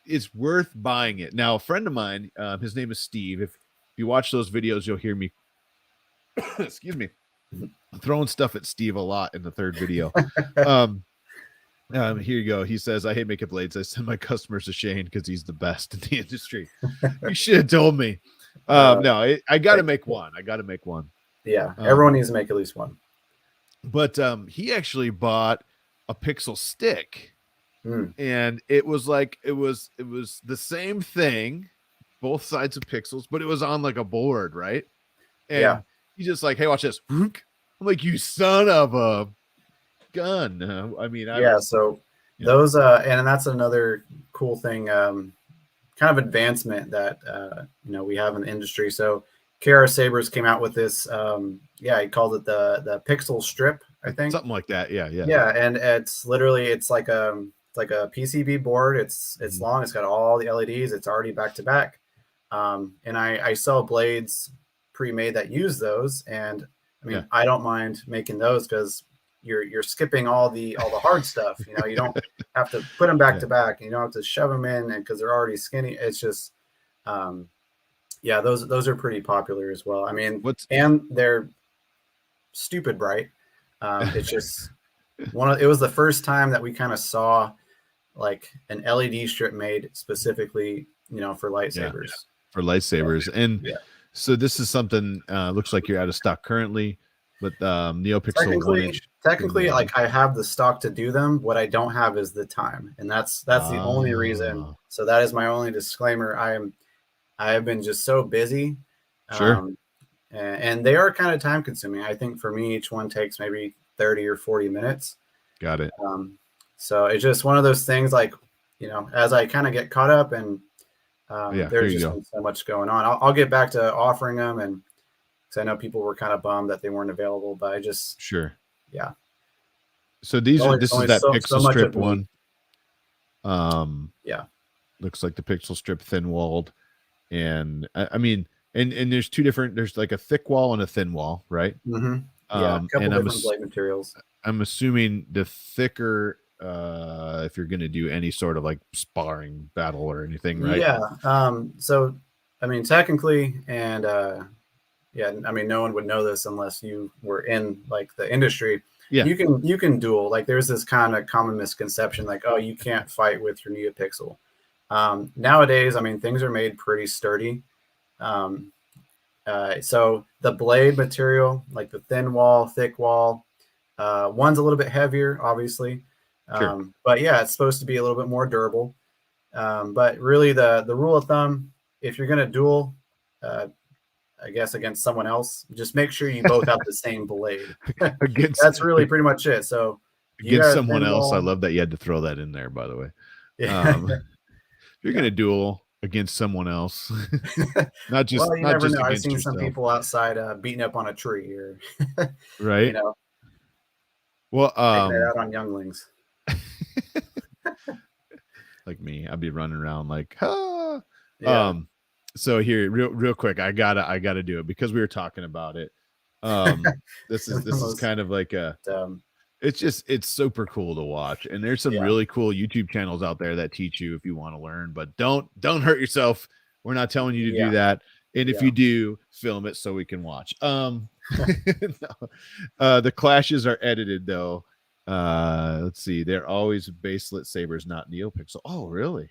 It's worth buying it. Now, a friend of mine, his name is Steve. If you watch those videos, you'll hear me excuse me, I'm throwing stuff at Steve a lot in the third video. Here you go. He says, I hate making blades. I send my customers to Shane because he's the best in the industry. You should have told me. No, I got to make one. I got to make one. Yeah, everyone needs to make at least one. But he actually bought a pixel stick, and it was like it was the same thing, both sides of pixels, but it was on like a board, right? And he's just like, hey, watch this. I'm like, you son of a gun. I mean, so those and that's another cool thing, kind of advancement that we have in the industry. So KR Sabers came out with this, he called it the pixel strip, I think, something like that. Yeah, and it's literally like a PCB board. It's long, it's got all the LEDs, it's already back to back, and I sell blades pre-made that use those, and I mean, I don't mind making those because you're skipping all the hard stuff. You don't have to put them back to back. You don't have to shove them in, and because they're already skinny, it's just, those are pretty popular as well. I mean, and they're stupid bright. It's just it was the first time that we kind of saw like an LED strip made specifically, for lightsabers. For lightsabers, and so this is something. Looks like you're out of stock currently. But NeoPixel technically, like I have the stock to do them. What I don't have is the time, and that's the only reason. So that is my only disclaimer. I have been just so busy, and they are kind of time consuming. I think for me, each one takes maybe 30 or 40 minutes. Got it. So it's just one of those things. Like as I kind of get caught up, and there's just been so much going on. I'll get back to offering them, and I know people were kind of bummed that they weren't available, but I just So this is that pixel strip one. Looks like the pixel strip thin walled, and I mean, and there's two different. There's like a thick wall and a thin wall, right? Mm-hmm. Yeah, a couple different blade materials. I'm assuming the thicker, if you're going to do any sort of like sparring battle or anything, right? Yeah. So I mean, technically, and I mean, no one would know this unless you were in like the industry. Yeah, you can duel. Like there's this kind of common misconception, like, oh, you can't fight with your NeoPixel. Nowadays, I mean, things are made pretty sturdy. So the blade material, like the thin wall, thick wall, one's a little bit heavier, obviously. But yeah, it's supposed to be a little bit more durable. But really, the rule of thumb, if you're going to duel, I guess against someone else, just make sure you both have the same blade. That's really pretty much it. So against someone else, I love that you had to throw that in there, by the way. If you're going to duel against someone else, not just you never know. I've seen some people outside beating up on a tree, or right. Well, they're out on younglings. Like me, I'd be running around like, so here, real quick, I gotta do it because we were talking about it. This is kind of like it's super cool to watch, and there's some really cool YouTube channels out there that teach you if you want to learn, but don't hurt yourself. We're not telling you to do that, and if you do, film it so we can watch. The clashes are edited though. Let's see, they're always baselit sabers, not NeoPixel. Oh, really?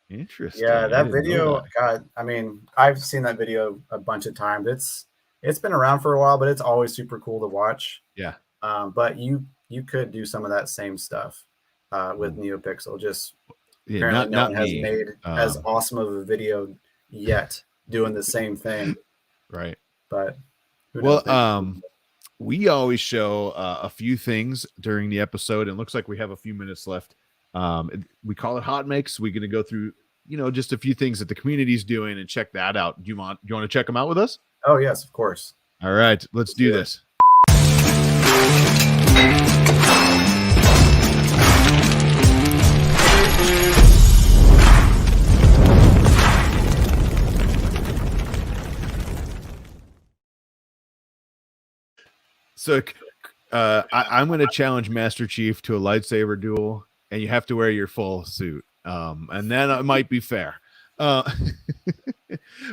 Interesting. Yeah, that video, God, I mean, I've seen that video a bunch of times. It's been around for a while, but it's always super cool to watch. Yeah. But you could do some of that same stuff with NeoPixel. Just apparently no one has made as awesome of a video yet doing the same thing. Right. But we always show a few things during the episode, and it looks like we have a few minutes left. We call it HotMakes. We're going to go through, just a few things that the community's doing and check that out. Do you want to check them out with us? Oh, yes, of course. All right, let's do this. So I'm going to challenge Master Chief to a lightsaber duel, and you have to wear your full suit. And then it might be fair.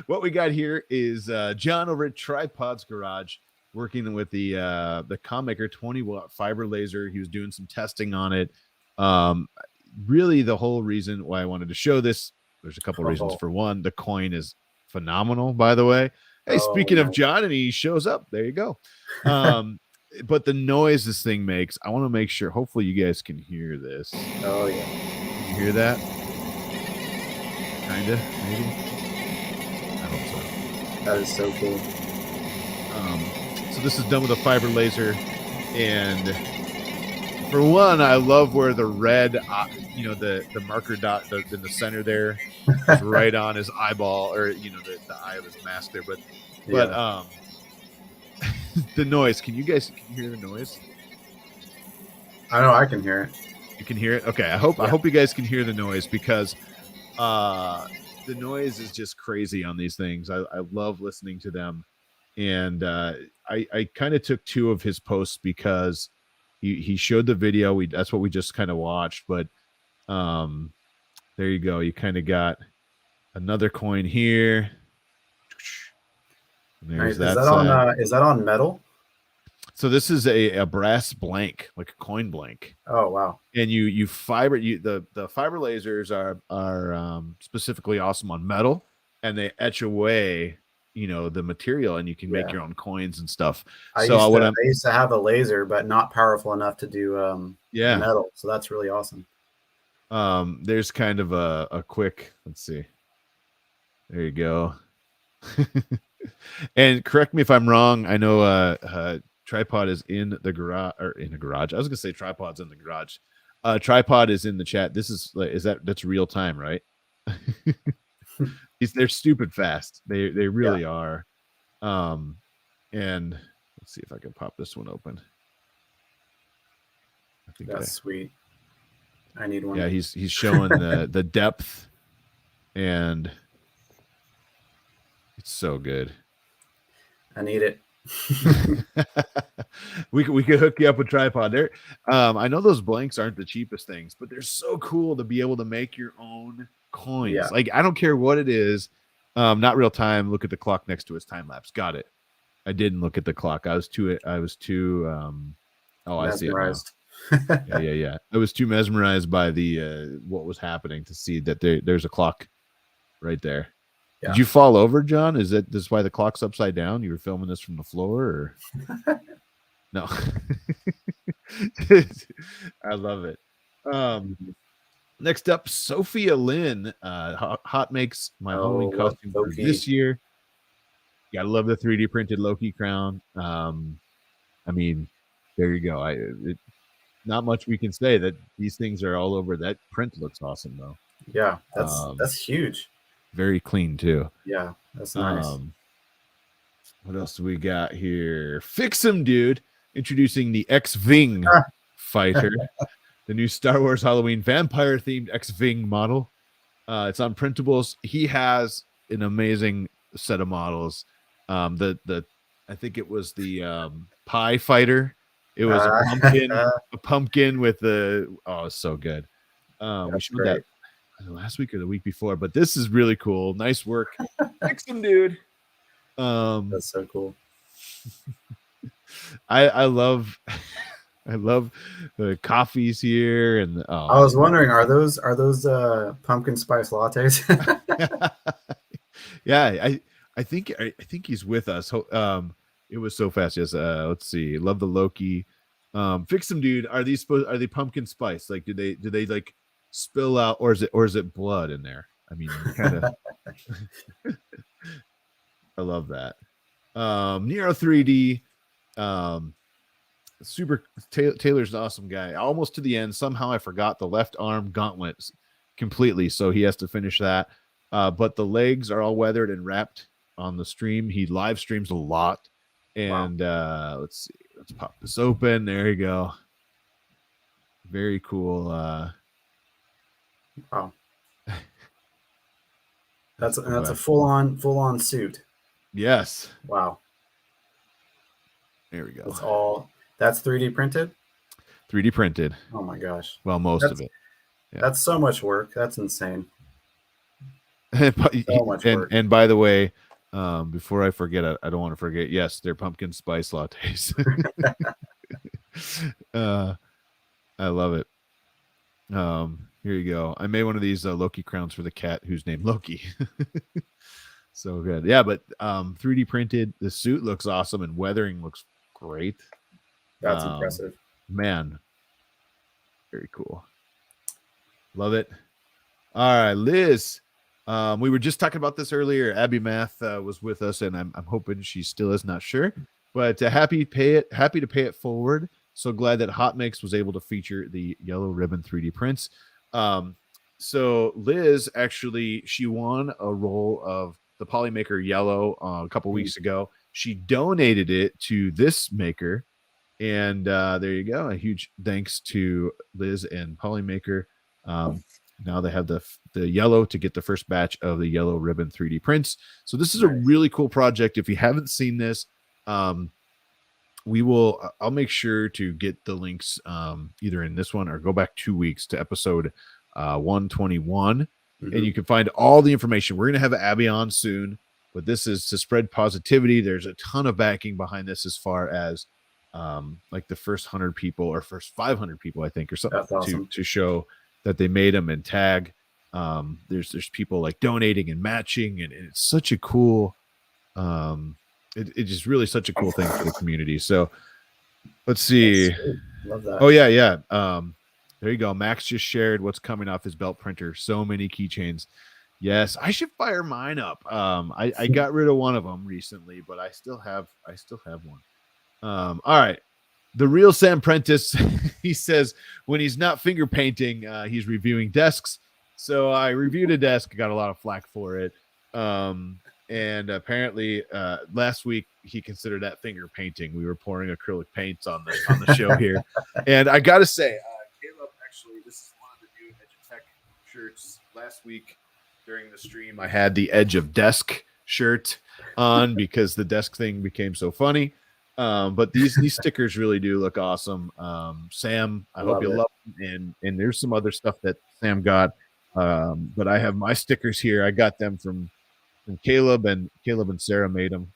What we got here is John over at Tripod's Garage working with the Commaker 20-watt fiber laser. He was doing some testing on it. Really, the whole reason why I wanted to show this, there's a couple reasons. For one, the coin is phenomenal, by the way. Hey, speaking of John, and he shows up. There you go. But the noise this thing makes, I want to make sure. Hopefully, you guys can hear this. Oh yeah, can you hear that? Kinda, maybe. I hope so. That is so cool. So this is done with a fiber laser, and for one, I love where the red, the marker dot in the center there is right on his eyeball, or the eye of his mask there. But the noise. Can you hear the noise? I know I can hear it. You can hear it. Okay, I hope you guys can hear the noise, because the noise is just crazy on these things. I love listening to them, and I kind of took two of his posts because he showed the video. That's what we just kind of watched, but there you go. You kind of got another coin here. Nice. Is that on metal? So this is a brass blank, like a coin blank. Oh wow! And you fiber the fiber lasers are specifically awesome on metal, and they etch away the material, and you can make your own coins and stuff. I used to have a laser, but not powerful enough to do metal. So that's really awesome. There's kind of a quick, let's see. There you go. And correct me if I'm wrong. I know Tripod is in the garage, or in the garage. I was gonna say Tripod's in the garage. Tripod is in the chat. That's real time, right? They're stupid fast. They really are. And let's see if I can pop this one open. I think that's sweet. I need one. Yeah, he's showing the depth, and it's so good. I need it. we could hook you up with Tripod there. I know those blanks aren't the cheapest things, but they're so cool to be able to make your own coins. Yeah. Like, I don't care what it is. Not real time. Look at the clock next to his time lapse. Got it. I didn't look at the clock. I was too I see it now. Yeah. I was too mesmerized by the what was happening to see that there's a clock right there. Yeah. Did you fall over, John? Is this why the clock's upside down? You were filming this from the floor, or no? I love it. Next up, Sophia Lynn, HotMakes, my Halloween costume for this year. Gotta love the 3D printed Loki crown. I mean, there you go. Not much we can say. That these things are all over. That print looks awesome, though. Yeah, that's huge. Very clean too. Yeah, that's nice. What else do we got here? Fix 'em, dude. Introducing the X-Wing fighter, the new Star Wars Halloween vampire themed X-Wing model. It's on printables. He has an amazing set of models. I think it was the pie fighter. It was a pumpkin with it's so good. We showed that last week or the week before, but this is really cool. Nice work. Fix 'em, dude. That's so cool. I love the coffees here, and I was wondering, are those pumpkin spice lattes? Yeah, I think he's with us. It was so fast. Yes. Let's see. Love the Loki. Fix 'em, dude. Are they pumpkin spice? Like, do they like spill out, or is it blood in there? I mean, kind of. I love that. Nero 3D. Taylor's an awesome guy. Almost to the end. Somehow I forgot the left arm gauntlet completely, so he has to finish that. But the legs are all weathered and wrapped on the stream. He live streams a lot. And let's see. Let's pop this open. There you go. Very cool. Wow. That's a full on suit. Yes. Wow. There we go. That's 3D printed? 3D printed. Oh my gosh. Well, most of it. Yeah. That's so much work. That's insane. So much work. And by the way, before I forget, I don't want to forget. Yes, they're pumpkin spice lattes. I love it. Here you go. I made one of these Loki crowns for the cat who's named Loki. So good. Yeah, but 3D printed. The suit looks awesome and weathering looks great. That's impressive. Man, very cool. Love it. All right, Liz. We were just talking about this earlier. Abby Math was with us, and I'm hoping she still is, not sure. But happy to pay it forward. So glad that HotMakes was able to feature the yellow ribbon 3D prints. So Liz, actually, she won a roll of the Polymaker Yellow a couple weeks ago. She donated it to this maker. And there you go. A huge thanks to Liz and Polymaker. Now they have the yellow to get the first batch of the yellow ribbon 3D prints. So this is a really cool project. If you haven't seen this, I'll make sure to get the links either in this one or go back 2 weeks to episode 121. And you can find all the information. We're going to have Abby on soon, but this is to spread positivity. There's a ton of backing behind this as far as like the first 100 people or first 500 people, I think, or something. That's awesome. to show that they made them and tag. There's people like donating and matching, and it's such a cool it is really such a cool thing for the community. So let's see. Love that. Oh yeah. There you go. Max just shared what's coming off his belt printer. So many keychains. Yes, I should fire mine up. I got rid of one of them recently, but I still have one. All right. The real Sam Prentice, he says when he's not finger painting, he's reviewing desks. So I reviewed a desk, got a lot of flack for it. And apparently last week he considered that finger painting. We were pouring acrylic paints on the show here. And I got to say, Caleb, actually, this is one of the new Edge-A-Tech shirts. Last week during the stream, I had the Edge of Desk shirt on because the desk thing became so funny. But these stickers really do look awesome. Sam, I hope you love them. And there's some other stuff that Sam got. But I have my stickers here. I got them from Caleb, and Sarah made them.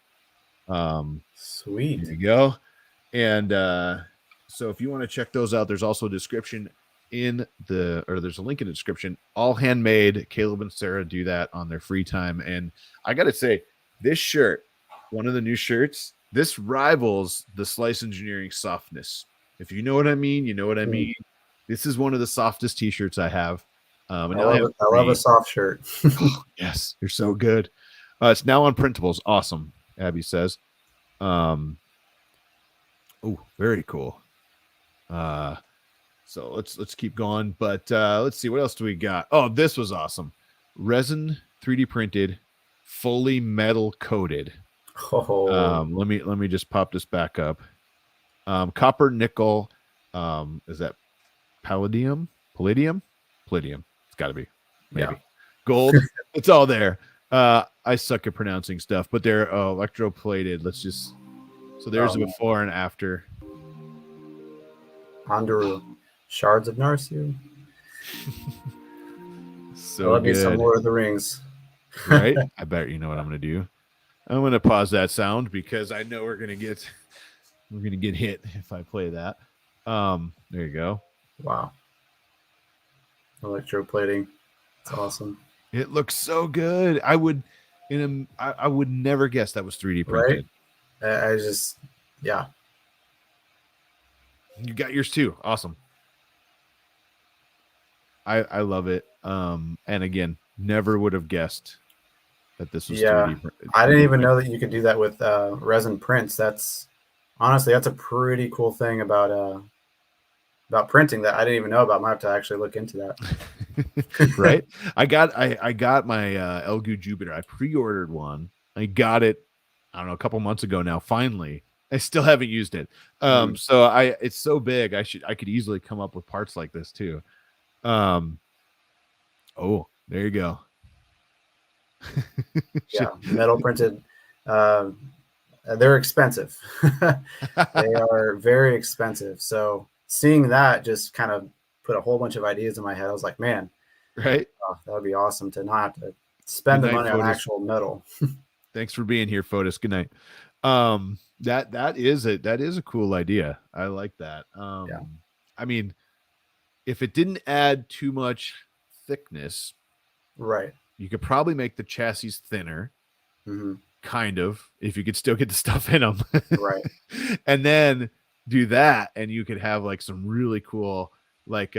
Sweet. There you go. And so if you want to check those out, there's also a description there's a link in the description. All handmade. Caleb and Sarah do that on their free time. And I got to say, this shirt, one of the new shirts, this rivals the Slice Engineering softness. If you know what I mean, you know what I mean. This is one of the softest t-shirts I have. I love a soft shirt. Yes, you're so good. It's now on printables. Awesome, Abby says. Oh, very cool. So let's keep going. But let's see, what else do we got? Oh, this was awesome. Resin 3D printed, fully metal coated. Oh. Let me just pop this back up. Copper, nickel. Is that palladium? Palladium? It's got to be. Maybe. Yeah. Gold. It's all there. I suck at pronouncing stuff, but they're electroplated. So there's a before and after. Hondaru. Shards of Narsil. So love you some Lord of the Rings. Right? I bet you know what I'm going to do. I'm going to pause that sound because I know we're going to get hit if I play that. There you go. Wow. Electroplating. It's awesome. It looks so good. I would never guess that was 3D printed. Right? Yeah. You got yours too. Awesome. I love it. And again, never would have guessed that this was 3D printed. I didn't even know that you could do that with resin prints. That's a pretty cool thing about printing that I didn't even know about. I might have to actually look into that. Right. I got my Elgu Jupiter. I pre-ordered one. I got it, I don't know, a couple months ago now. Finally, I still haven't used it. So it's so big. I could easily come up with parts like this too. Oh, there you go. Yeah, metal printed. They're expensive. They are very expensive. So seeing that just kind of put a whole bunch of ideas in my head. I was like, man, right? That would be awesome to not have to spend the night, money on Fotis. actual metal. Thanks for being here, Fotis. Good night. That is a cool idea. I like that. Yeah. I mean, if it didn't add too much thickness, Right. you could probably make the chassis thinner, Mm-hmm. kind of, if you could still get the stuff in them. Right. And then do that, and you could have like some really cool like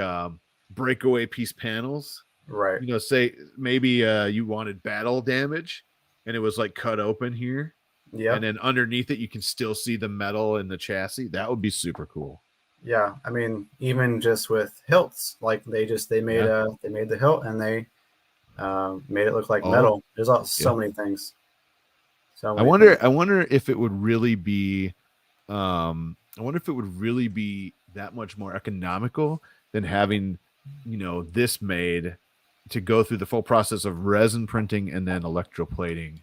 breakaway piece panels. Right. You know, say maybe you wanted battle damage, and it was like cut open here. Yeah. And then underneath it, you can still see the metal in the chassis. That would be super cool. Yeah. I mean, even just with hilts, like they made the hilt and they made it look like metal. There's so many things. So I wonder if it would really be that much more economical than having, this made to go through the full process of resin printing and then electroplating.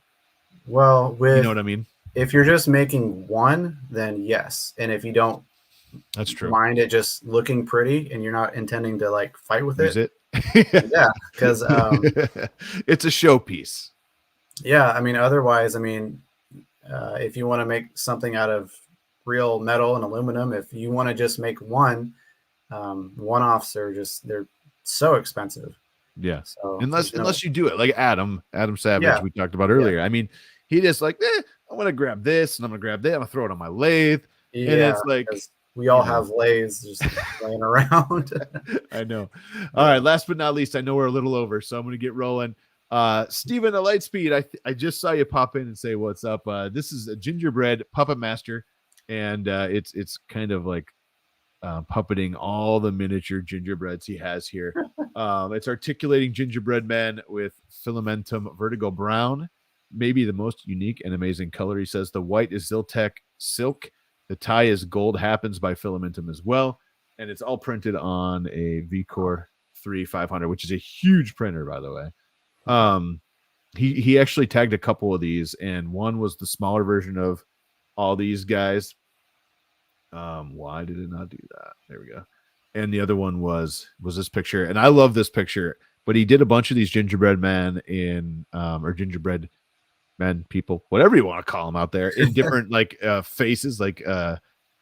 Well, you know what I mean? If you're just making one, then yes. And if you don't That's true. mind it just looking pretty and you're not intending to like fight with it. Yeah, because it's a showpiece. Yeah, I mean, otherwise, I mean, if you want to make something out of real metal and aluminum, if you want to just make one-offs they're so expensive. Yeah. So unless you do it like Adam Savage, we talked about earlier. I mean, he just like, I want to grab this and I'm gonna grab that. I'm gonna throw it on my lathe. Yeah, and it's like we all have lathes just laying around. I know. All right. Last but not least, I know we're a little over, so I'm gonna get rolling. Steven, the Lightspeed, I just saw you pop in and say what's up. This is a gingerbread puppet master, and it's kind of like puppeting all the miniature gingerbreads he has here. It's articulating gingerbread men with filamentum vertigo brown, maybe the most unique and amazing color. He says the white is Ziltec silk, the tie is gold happens by filamentum as well, and it's all printed on a VCore 3500, which is a huge printer, by the way. He actually tagged a couple of these, and one was the smaller version of all these guys. Why did it not do that? There we go. And the other one was this picture, and I love this picture. But he did a bunch of these gingerbread men or gingerbread men, people, whatever you want to call them out there, in different like faces. Like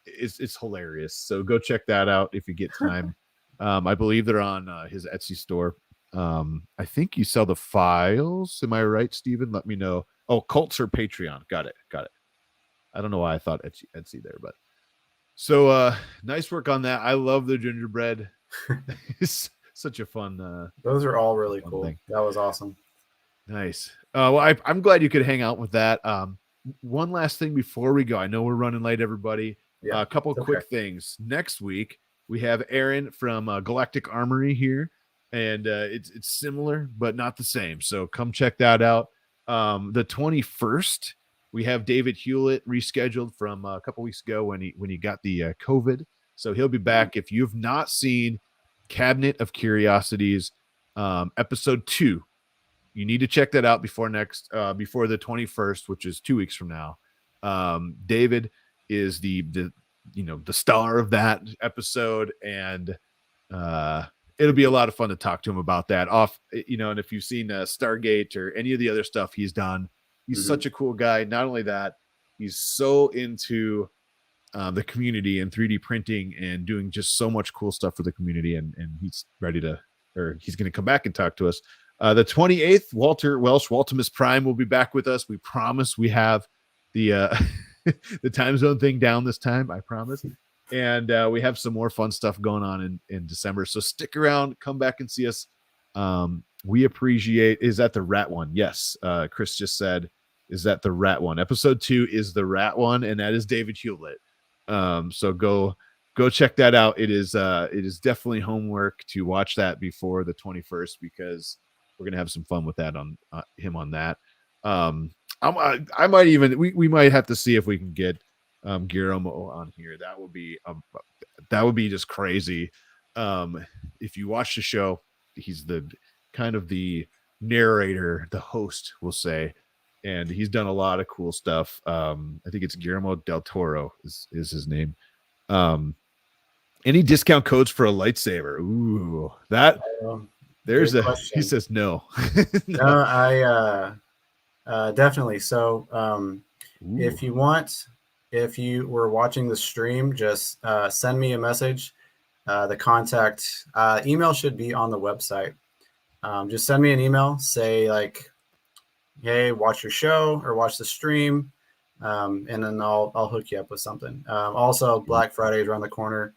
it's hilarious. So go check that out if you get time. I believe they're on his Etsy store. I think you sell the files. Am I right, Steven? Let me know. Oh, Cults or Patreon. Got it. I don't know why I thought Etsy there, but so nice work on that. I love the gingerbread. It's such a fun. Those are all really cool. Thing. That was awesome. Nice. Well, I'm glad you could hang out with that. One last thing before we go. I know we're running late, everybody. Yeah, a couple quick things. Next week we have Aaron from Galactic Armory here, and it's similar but not the same. So come check that out. The 21st. We have David Hewlett rescheduled from a couple weeks ago when he got the COVID. So he'll be back. If you've not seen Cabinet of Curiosities, episode 2, you need to check that out before the 21st, which is 2 weeks from now. David is the star of that episode, and it'll be a lot of fun to talk to him about that. And if you've seen Stargate or any of the other stuff he's done. He's such a cool guy. Not only that, he's so into the community and 3D printing and doing just so much cool stuff for the community. And he's ready he's going to come back and talk to us. The 28th, Walter Welsh, Waltimus Prime will be back with us. We promise we have the the time zone thing down this time. I promise. And we have some more fun stuff going on in December. So stick around, come back and see us. We appreciate. Is that the rat one? Yes. Chris just said, is that the rat one? Episode 2 is the rat one, and that is David Hewlett. So go check that out. It is definitely homework to watch that before the 21st, because we're gonna have some fun with that on him on that. I might even we might have to see if we can get Guillermo on here. That would be just crazy. If you watch the show, he's the kind of the narrator, the host, we'll say, and he's done a lot of cool stuff. I think it's Guillermo del Toro is his name. Any discount codes for a lightsaber? Ooh, that There's Good a question. he says no. No, I definitely. So if you want, if you were watching the stream, just send me a message. The contact email should be on the website. Just send me an email. Say like, "Hey, watch your show or watch the stream," and then I'll hook you up with something. Also, Black Friday is around the corner,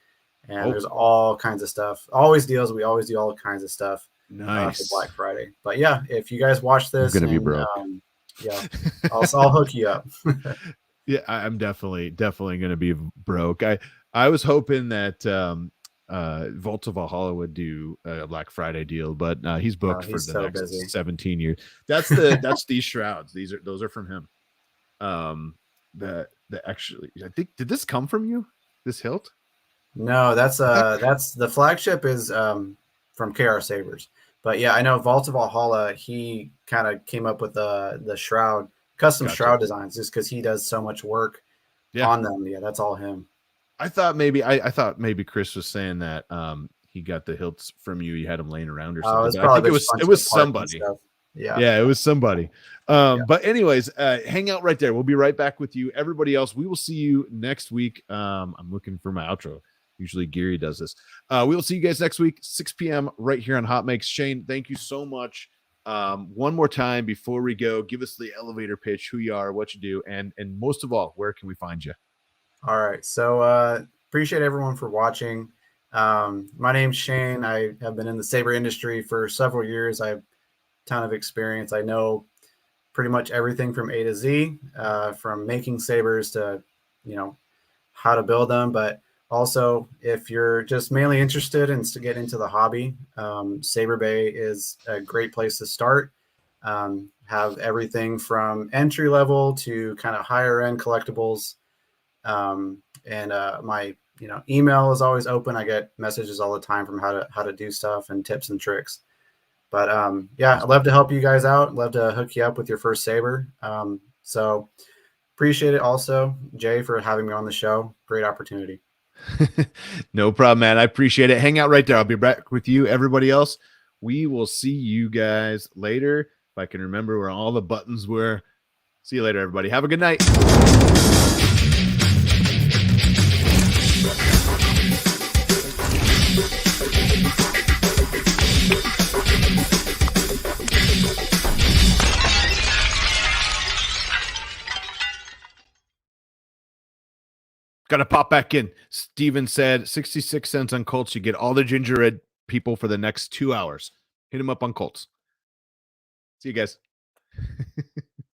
and there's all kinds of stuff. Always deals. We always do all kinds of stuff. Nice. For Black Friday. But yeah, if you guys watch this, I'm gonna be broke. Yeah, I'll hook you up. Yeah, I'm definitely gonna be broke. I was hoping that Volta Valhalla would do a Black Friday deal, but he's booked for the next busy. 17 years. That's these shrouds. Those are from him. The actually, I think, did this come from you? This hilt? No, that's the flagship is from KR Sabers. But yeah, I know Volta Valhalla, he kind of came up with the shroud, custom shroud designs, just because he does so much work on them. Yeah, that's all him. I thought maybe Chris was saying that he got the hilts from you. You had them laying around or something. I think it was somebody. Yeah, it was somebody. But anyways, hang out right there. We'll be right back with you. Everybody else, we will see you next week. I'm looking for my outro. Usually Gary does this. We will see you guys next week, 6 p.m. right here on HotMakes. Shane, thank you so much. One more time before we go, give us the elevator pitch, who you are, what you do, and most of all, where can we find you? All right. So appreciate everyone for watching. My name's Shane. I have been in the saber industry for several years. I have a ton of experience. I know pretty much everything from A to Z, from making sabers to, how to build them. But also, if you're just mainly interested in to get into the hobby, Saberbay is a great place to start. Have everything from entry level to kind of higher end collectibles. My email is always open. I get messages all the time from how to do stuff and tips and tricks. But yeah, I'd love to help you guys out. Love to hook you up with your first saber. So appreciate it also, Jay, for having me on the show. Great opportunity. No problem, man. I appreciate it. Hang out right there. I'll be back with you. Everybody else, we will see you guys later. If I can remember where all the buttons were. See you later, everybody. Have a good night. Got to pop back in. Steven said 66 cents on Colts. You get all the gingerbread people for the next 2 hours. Hit him up on Colts. See you guys.